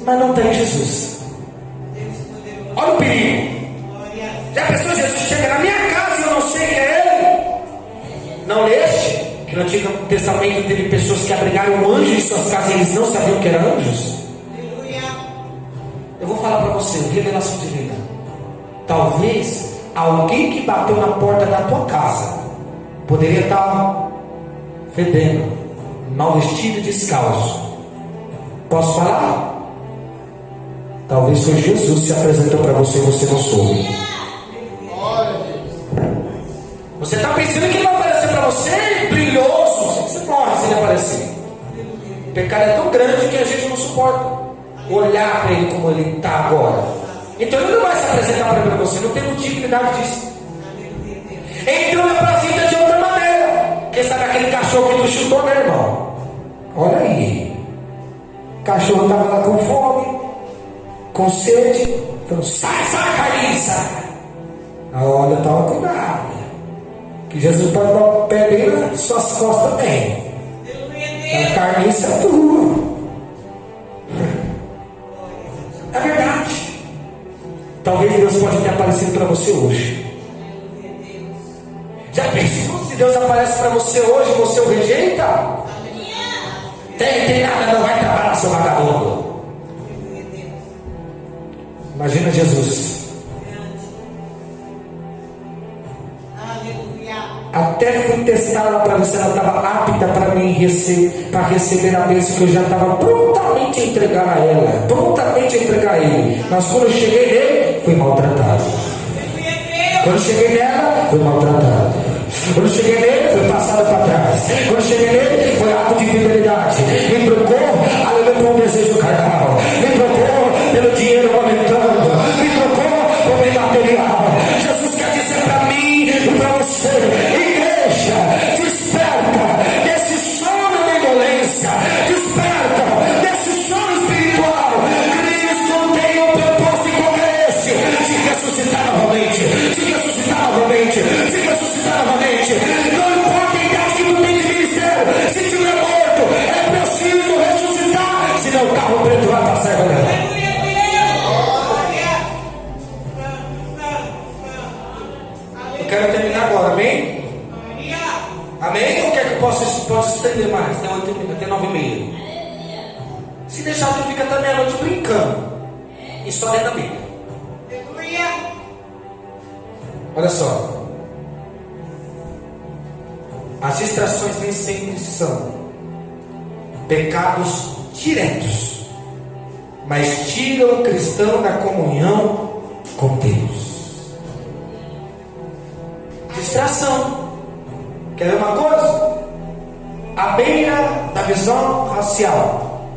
Mas não tem Jesus. Olha o perigo. Já pensou, Jesus chega na minha casa e eu não sei quem é ele? Não leste que no Antigo Testamento teve pessoas que abrigaram anjos em suas casas e eles não sabiam que eram anjos? Eu vou falar para você, revelação divina. Talvez alguém que bateu na porta da tua casa poderia estar fedendo, mal vestido e descalço. Posso falar? Talvez foi Jesus que se apresentou para você e você não soube. Você está pensando que ele vai aparecer para você brilhoso? Você morre se ele aparecer. O pecado é tão grande que a gente não suporta olhar para ele como ele está agora. Então ele não vai se apresentar para você, não tem dignidade disso. Então ele apresenta de outra maneira. Quem sabe aquele cachorro que tu chutou, né, irmão? Olha aí. O cachorro estava lá com fome, com sede. Então sai, Carlinhos, sai. Olha, toma cuidado. Que Jesus pode dar o pé bem nas suas costas também. A carniça é tua. É verdade. Talvez Deus pode ter aparecido para você hoje. Já pensou se Deus aparece para você hoje e você o rejeita? Tem nada, não vai trabalhar, seu vagabundo. Imagina Jesus. Até fui testá-la para ver se ela estava apta para receber a bênção que eu já estava prontamente a entregar a ela, prontamente a entregar a ele. Mas quando eu cheguei nele, fui maltratado. Quando eu cheguei nela, fui maltratado. Quando eu cheguei nele, fui passado para trás. Quando eu cheguei nele, foi ato de fidelidade. Me trocou, alimentou um desejo carnal. Me trocou pelo dinheiro aumentando. Me trocou por bem material. Jesus quer dizer para mim e para você: igreja, desperta desse sono da indolência, desperta desse sono espiritual. Cristo tem um propósito como esse: te ressuscitar novamente, te ressuscitar novamente, te ressuscitar novamente. Não importa a idade que tu tem de ministério, se tiver morto, é preciso ressuscitar, senão o carro preto vai passar e vai levar. Quero terminar agora, amém? Amém? Ou quer que eu possa estender mais? Tem 8 minutos, tem 9h30. Se deixar, tu fica até meia-noite brincando. E só lendo a Bíblia. Olha só. As distrações nem sempre são pecados diretos, mas tiram o cristão da comunhão com Deus. Distração. Quer ver uma coisa? À beira da visão racial.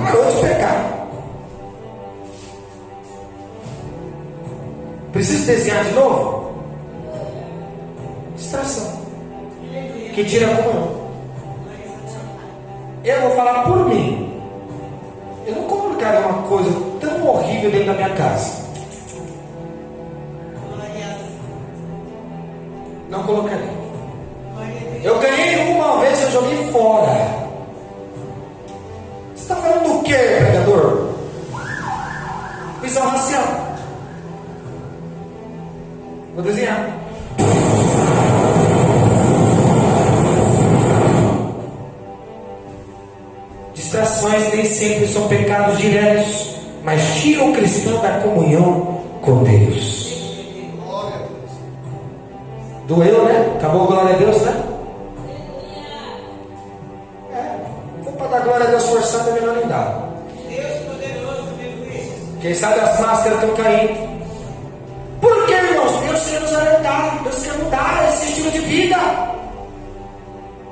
Parou de pecar. Preciso desenhar de novo? Distração. Que tira a comunhão. Eu vou falar por mim. Eu não colocaria uma coisa tão horrível dentro da minha casa. Não colocaria. Eu ganhei uma vez, eu joguei fora. Você está falando do que, pregador? Visão racial. Vou desenhar. Distrações nem sempre são pecados diretos, mas tiram o cristão da comunhão com Deus. Doeu, né? Acabou a glória a Deus, né? Vou para dar glória a Deus forçando, é melhor nem dar. Quem sabe as máscaras estão caindo. Por que, irmãos? Deus quer nos alertar, Deus quer mudar esse estilo de vida.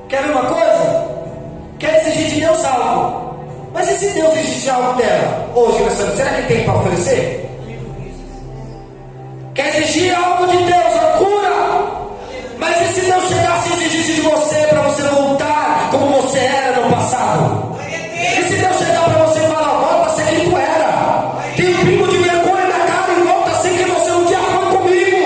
Quer ver uma coisa? Quer exigir de Deus algo. Mas e se Deus exigir algo dela hoje, será que tem para oferecer? Quer exigir algo de Deus, a cura. Mas e se Deus chegasse e exigisse de você para você voltar como você era no passado? E se Deus chegar para você e falar: volta a ser quem tu era, tem um pingo de vergonha na cara e volta a ser quem você um dia foi comigo.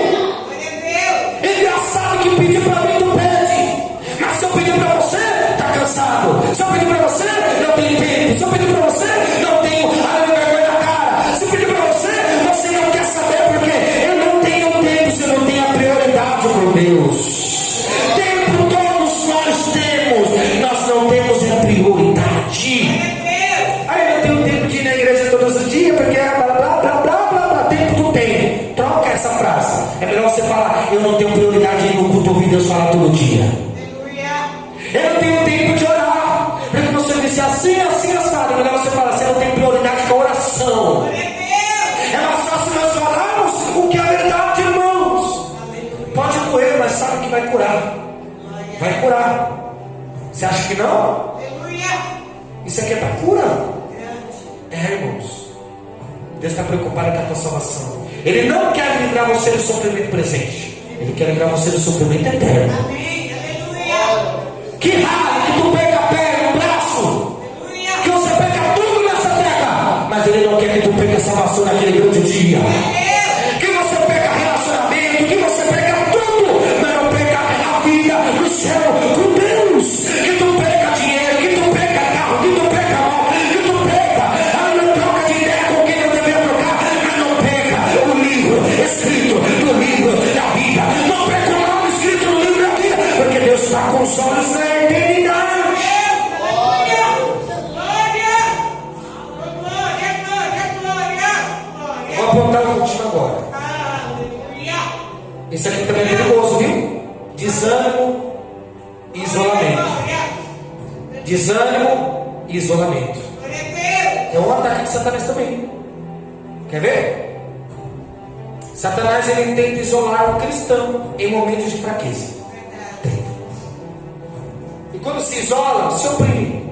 Engraçado que pedir para mim tu pede, mas se eu pedir para você, tá cansado. Se eu pedir para você, não tem tempo. Se eu pedir para você, não tenho vergonha na cara. Se eu pedir para você, você não quer saber porque eu não tenho tempo. não tem. Troca essa frase. É melhor você falar: eu não tenho prioridade em ir no culto ouvir Deus falar todo dia. Eu não tenho tempo de orar. Porque você disse assim, assim, assado. É melhor você falar assim: eu não tenho prioridade com a oração. É mais fácil nós falarmos o que é a verdade, irmãos. Pode doer, mas sabe que vai curar. Vai curar. Você acha que não? Isso aqui é para cura. Irmãos, Deus está preocupado com a tua salvação. Ele não quer livrar você do sofrimento presente. Ele quer livrar você do sofrimento eterno. Que raro que tu perca a perna, um braço, que você perca tudo nessa terra, mas Ele não quer que tu perca a salvação naquele grande dia. Que você perca relacionamento, que você perca tudo, mas não perca a vida no céu com Deus. Que tu perca dinheiro, que tu perca carro, que tu perca mão, que tu perca, não troca de ideia com quem não deveria trocar, mas não perca o livro escrito no livro da vida. Não perca o nome escrito no livro da vida, porque Deus está com os olhos na eternidade. Vou apontar o último agora. Esse aqui também é perigoso, viu? Desânimo e isolamento. Desânimo e isolamento. É um ataque de Satanás também. Quer ver? Satanás, ele tenta isolar o cristão em momentos de fraqueza. E quando se isola, se oprime.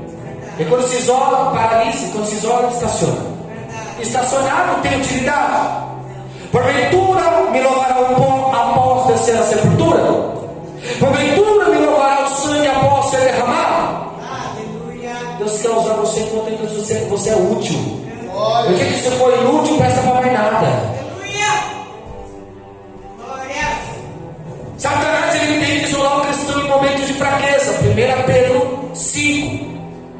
E quando se isola, paralisa. E quando se isola, estaciona. Estacionado tem utilidade. Porventura me louvará o pó após descer a sepultura? Porventura me louvará o sangue após ser derramado? Deus quer usar você enquanto você é útil. Porque se você for inútil, não presta para mais nada. Satanás, ele tenta isolar o cristão em momentos de fraqueza. 1 Pedro 5,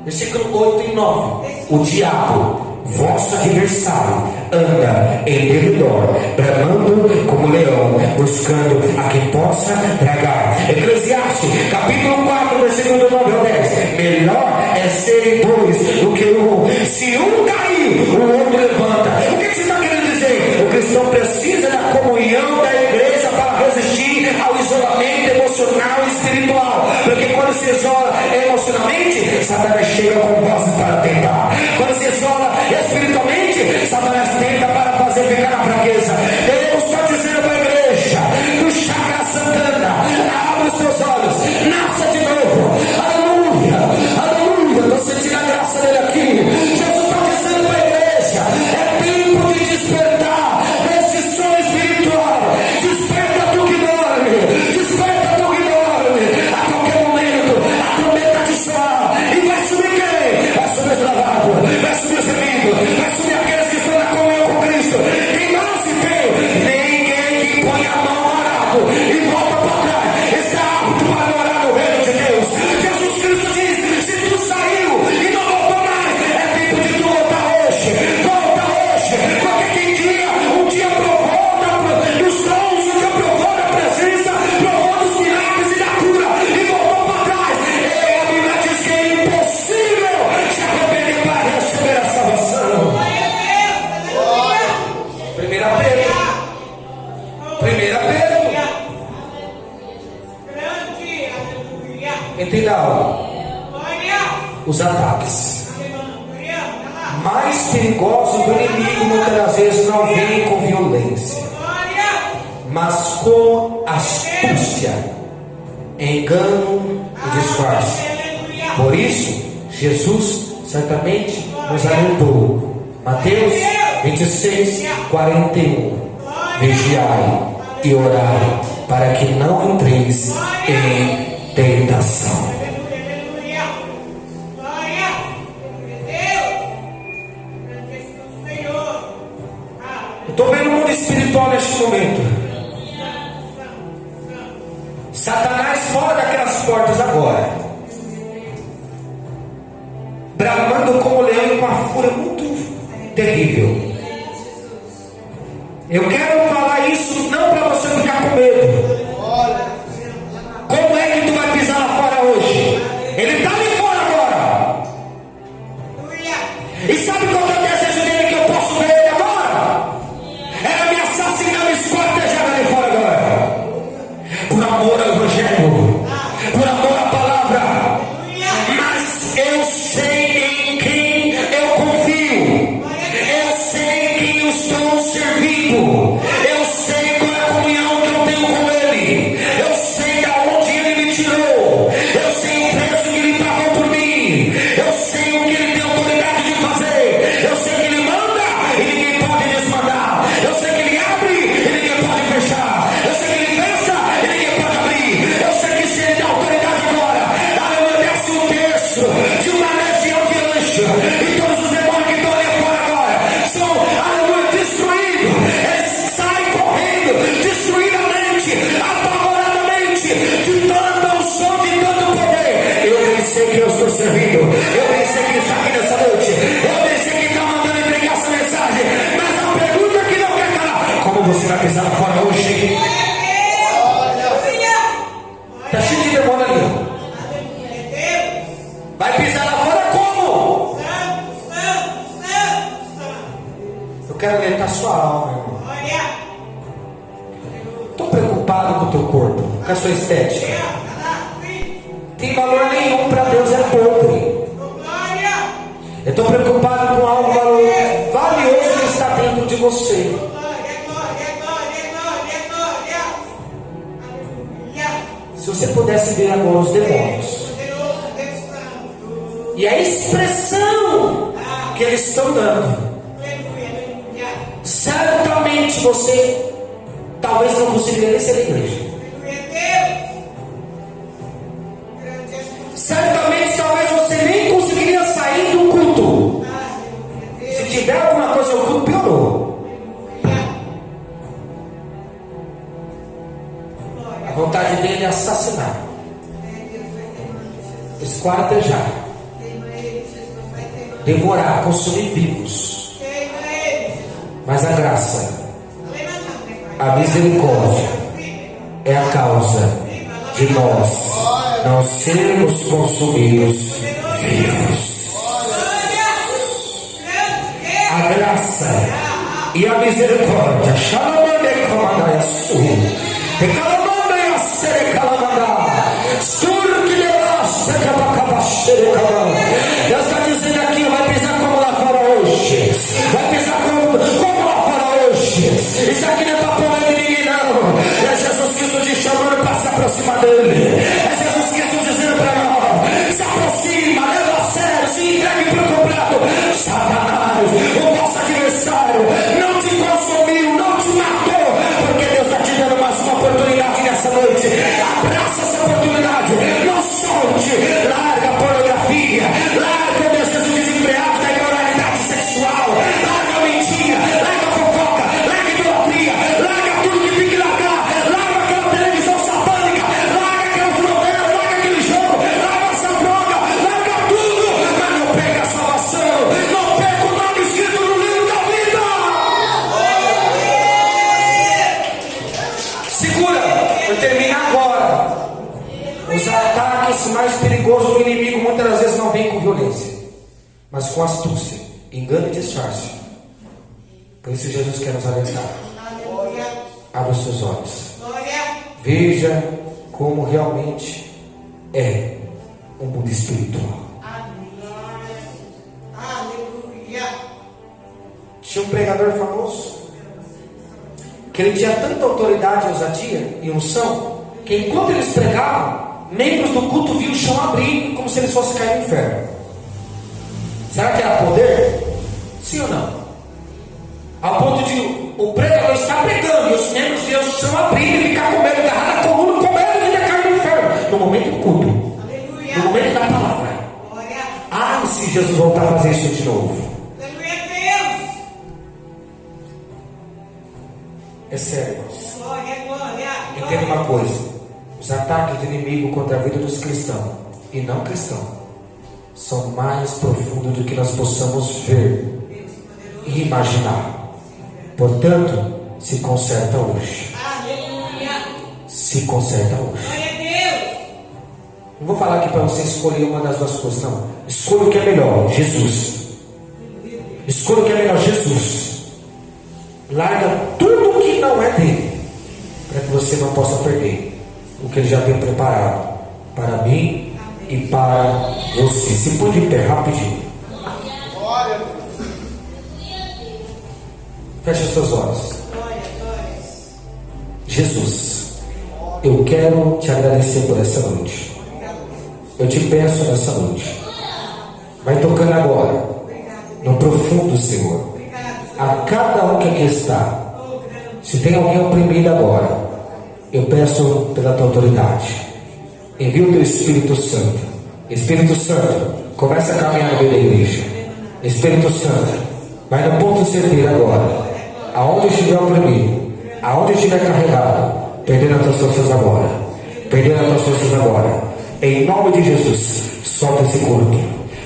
versículo 8 e 9. O diabo, vosso adversário, anda em derredor, bramando como leão, buscando a quem possa tragar. Eclesiastes, capítulo 4, versículo 9 ao 10. Melhor é serem dois do que um. Se um cair, o outro levanta. O que você está querendo dizer? O cristão precisa da comunhão da igreja para resistir ao isolamento emocional e espiritual. Porque quando se isola emocionalmente, Satanás chega com vozes para tentar. Quando se isola espiritualmente, Satanás tenta para fazer ficar na fraqueza. Deus está dizendo para a igreja do Chácara Santana: abre os teus olhos, nasça de novo. Aleluia, aleluia. Estou sentindo a graça dele aqui. Jesus está dizendo para a igreja: é tempo de despertar esse som espiritual. Desperta tu que dorme, desperta tu que dorme. A qualquer momento a trombeta de soar. E vai subir quem? Vai subir os lavados, vai subir os remidos, vai subir aqueles que estão na comunhão com Cristo. Quem não se tem, ninguém que põe a mão no arado e volta para trás está apto para morar no reino de Deus. Jesus Cristo diz: se tu saiu e não voltou mais, é tempo de tu voltar hoje. Volta hoje, porque tem dia, um dia provou dos dons, um dia provou da presença, provou dos milagres e da cura e voltou para trás. E a Bíblia diz que é impossível se arrepender para receber a salvação. 1 Pedro. Entenda algo. Os ataques mais perigosos do inimigo muitas vezes não vêm com violência, mas com astúcia, engano e disfarce. Por isso, Jesus certamente nos alertou. Mateus 26, 41. Vigiai e orai, para que não entreis em tentação. Eu estou vendo o mundo espiritual neste momento. Satanás fora daquelas portas agora, bramando como leão e com uma fúria muito terrível. Eu quero falar isso não para você ficar com medo. Como é que tu vai pisar lá fora hoje? Ele está ali fora agora. E sabe qual é o desejo dele, que eu posso ver ele agora? Era a minha amor ao Evangelho, por amor à palavra. Mas eu sei em quem eu confio, eu sei quem eu estou servindo, eu sei qual é a comunhão que eu tenho com Ele, eu sei de onde Ele me tirou, eu sei o preço que Ele pagou por mim, eu sei o que Ele tem autoridade de fazer, eu sei que Ele manda e ninguém pode desmandar, eu sei que Ele abre e ninguém pode fechar, eu sei que Ele fecha e ninguém pode abrir, eu sei que se Ele dá autoridade agora, aleluia, desce um terço de uma legião de anjo, e todos os demônios que estão ali fora agora são, aleluia, destruídos, eles saem correndo, destruidamente, apavoradamente, de tanta unção, de tanto poder. Eu nem sei que eu estou servindo, eu nem sei quem está aqui nessa noite, eu nem sei quem está mandando entregar essa mensagem, mas a pergunta que não quer calar: como você vai pisar lá fora hoje? Está cheio de demônio ali. Vai pisar lá fora como? Eu quero alimentar sua alma, irmão. Estou preocupado com o teu corpo, com a sua estética. Tem valor nenhum para Deus, é podre. Eu estou preocupado com algo valioso que está dentro de você. Se você pudesse ver agora os demônios e a expressão que eles estão dando, certamente você talvez não conseguiria nem ser da igreja. Certamente talvez você nem conseguiria sair do culto. Se tiver alguma coisa no culto, piorou. A vontade dele é assassinar, esquartejar, devorar, consumir vivos. Mas a graça, a misericórdia é a causa de nós não sermos consumidos vivos. A graça e a misericórdia, Deus está dizendo aqui: vai pisar como lá fora hoje, vai pisar como lá fora hoje. Isso aqui não é para pôr de ninguém, não. É Jesus Cristo te chamando para se aproximar dele. É Jesus Cristo dizendo para nós: se aproxima, leva a sério, se entregue para o completo. Satanás, o nosso adversário, não te consumiu, não te matou, porque Deus está te dando mais uma oportunidade nessa noite. Abraça essa oportunidade, não solte. Larga a pornografia, larga o desejo desenfreado da imoralidade sexual, larga a mentira, larga a fofoca, larga a idolatria, larga tudo que tem que largar, larga aquela televisão satânica, larga aquelas novelas, larga aquele jogo, larga essa droga, larga tudo, mas não pega a salvação, não pega o nome escrito no livro da vida. Segura, vou terminar agora. Os ataques mais perigosos do inimigo muitas das vezes não vêm com violência, mas com astúcia, engano e disfarce. Por isso Jesus quer nos alertar. Abra os seus olhos. Veja como realmente é um mundo espiritual. Tinha um pregador famoso que ele tinha tanta autoridade, ousadia e unção, que enquanto eles pregavam, membros do culto viam o chão abrir como se eles fossem cair no inferno. Será que era poder? Sim ou não? Ao ponto de o pregador estar pregando e os membros viam o chão abrir e ficar com medo, agarrar na coluna, com medo de cair no inferno. No momento do culto, no momento da palavra. Ah, se Jesus voltar a fazer isso de novo. É sério, irmãos. Entenda uma coisa: os ataques do inimigo contra a vida dos cristãos e não cristãos são mais profundos do que nós possamos ver e imaginar. Portanto, se conserta hoje. Se conserta hoje. Não vou falar aqui para você escolher uma das duas coisas, não. Escolha o que é melhor, Jesus. Escolha o que é melhor, Jesus. Larga tudo que não é dele, para que você não possa perder o que Ele já tem preparado para mim e para você. Se põe de pé rapidinho. Feche os seus olhos. Jesus, eu quero te agradecer por essa noite. Eu te peço nessa noite, vai tocando agora no profundo, Senhor, a cada um que aqui está. Se tem alguém oprimido agora, eu peço pela tua autoridade, envia o teu Espírito Santo. Espírito Santo, começa a caminhar no meio da igreja. Espírito Santo, vai no ponto certeiro agora. Aonde estiver oprimido, aonde estiver carregado, perdendo as tuas forças agora, perdendo as tuas forças agora, em nome de Jesus, solta esse corpo.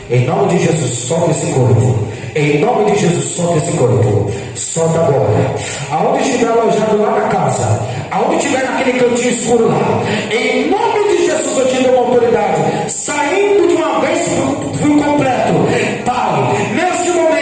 Em nome de Jesus, solta esse corpo. Em nome de Jesus, solta esse corpo. Solta agora. Aonde estiver alojado lá na casa, aonde estiver naquele cantinho escuro lá, em nome de Jesus eu te dou uma autoridade, saindo de uma vez por completo. Pai, neste momento,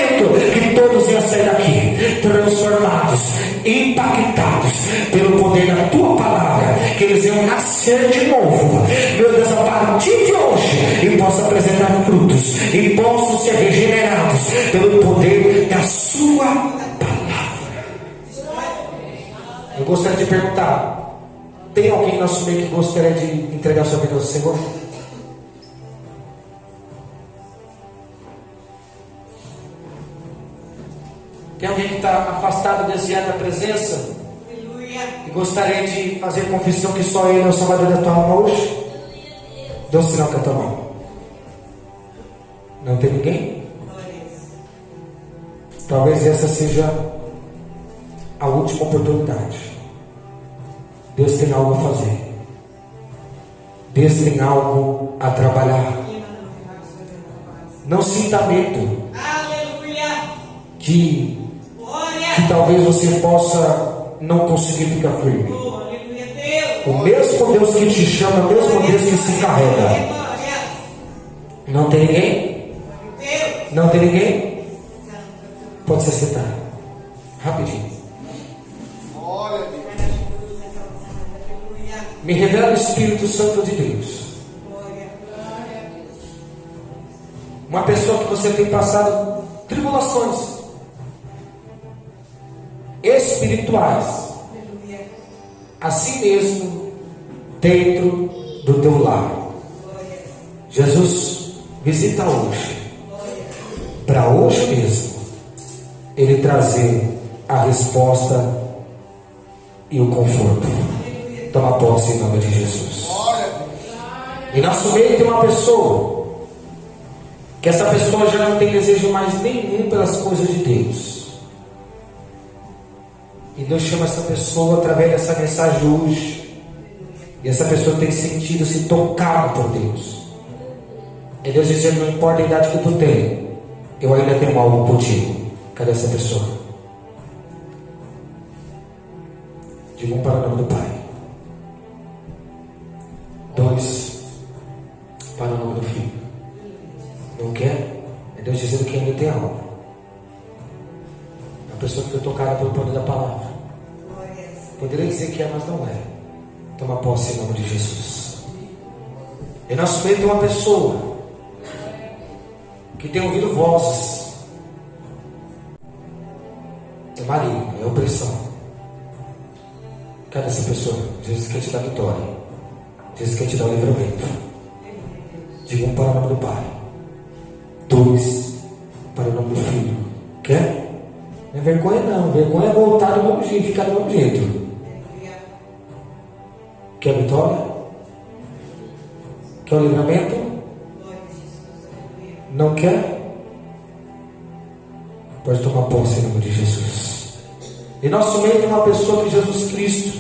que todos iam sair daqui transformados, impactados pelo poder da tua palavra, que eles iam nascer de novo, meu Deus, a partir de hoje, e possam apresentar frutos, e possam ser regenerados pelo poder da sua palavra. Eu gostaria de perguntar: tem alguém no nosso meio que gostaria de entregar sua vida ao Senhor? Tem alguém que está afastado, desviado da presença? E gostaria de fazer confissão que só Ele é o Salvador da tua alma hoje? Dê um sinal com a tua mão. Não tem ninguém? Talvez essa seja a última oportunidade. Deus tem algo a fazer. Deus tem algo a trabalhar. Não sinta medo que talvez você possa não conseguir ficar firme. O mesmo Deus que te chama, o mesmo Deus que se encarrega. Não tem ninguém? Não tem ninguém? Pode se sentar. Rapidinho. Me revela o Espírito Santo de Deus. Uma pessoa que você tem passado tribulações espirituais, assim mesmo dentro do teu lar. Jesus visita hoje, para hoje mesmo Ele trazer a resposta e o conforto. Toma posse em nome de Jesus. E nosso meio tem uma pessoa que essa pessoa já não tem desejo mais nenhum pelas coisas de Deus. E Deus chama essa pessoa através dessa mensagem hoje. E essa pessoa tem sentido-se tocada por Deus. E Deus dizendo: não importa a idade que tu tem, eu ainda tenho algo contigo. Cadê essa pessoa? Diga um para o nome do Pai, 2 para o nome do Filho. Não quer? É Deus dizendo que ainda tem algo. A pessoa que foi tocada pelo poder da palavra. Poderia dizer que é, mas não é. Toma posse em nome de Jesus. Em nosso meio tem uma pessoa que tem ouvido vozes. É maligno, é opressão. Cadê essa pessoa? Jesus quer te dar vitória. Jesus quer te dar o livramento. Diga um para o nome do Pai, 2 para o nome do Filho. Quer? Não é vergonha não. Vergonha é voltar do mesmo jeito, ficar do mesmo jeito. Quer vitória? Quer o livramento? Não quer? Pode tomar posse em nome de Jesus. Em nosso meio tem uma pessoa que Jesus Cristo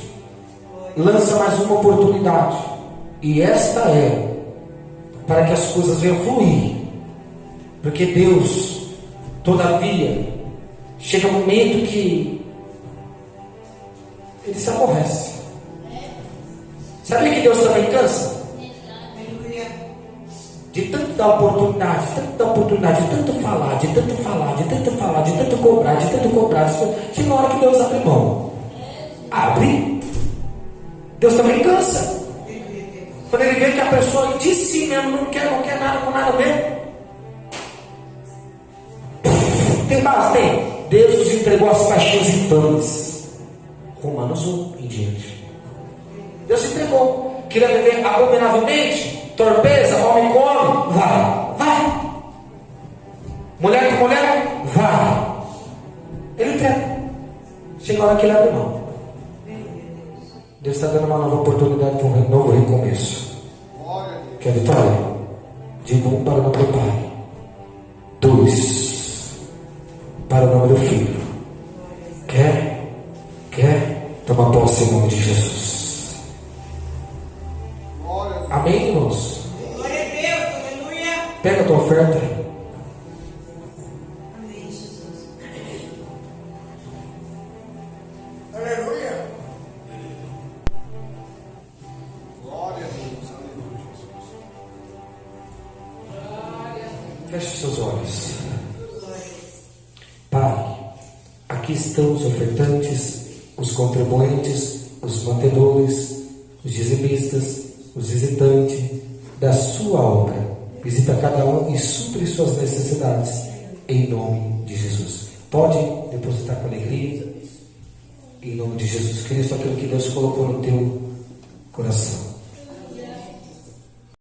lança mais uma oportunidade. E esta é para que as coisas venham fluir. Porque Deus, todavia, chega um momento que Ele se aborrece. Sabe que Deus também cansa? De tanto dar oportunidade, de tanto falar, de tanto cobrar. Chega uma hora que Deus abre mão. Abre. Deus também cansa. Quando ele vê que a pessoa de si mesmo não quer nada com nada mesmo. Tem base? Tem. Deus nos entregou as paixões infames. Romanos 1 em diante. Deus entregou. Queria viver abominavelmente? Torpeza, homem com homem? Vai. Mulher com mulher? Vai. Ele entrega. Chega a hora que ele abre mão. Deus está dando uma nova oportunidade para um novo recomeço. Quer vitória? Diga 1 para o nome do Pai. 2 para o nome do Filho. Quer? Toma posse em nome de Jesus. Amém, irmãos? Glória a Deus, aleluia. Pega a tua oferta. Amém, Jesus. Aleluia. Glória a Deus. Aleluia, Jesus. Feche seus olhos. Pai, aqui estão os ofertantes, os contribuintes, os mantedores, os dizimistas, os visitantes da sua obra. Visita cada um e supre suas necessidades, em nome de Jesus. Pode depositar com alegria, em nome de Jesus Cristo, aquilo que Deus colocou no teu coração.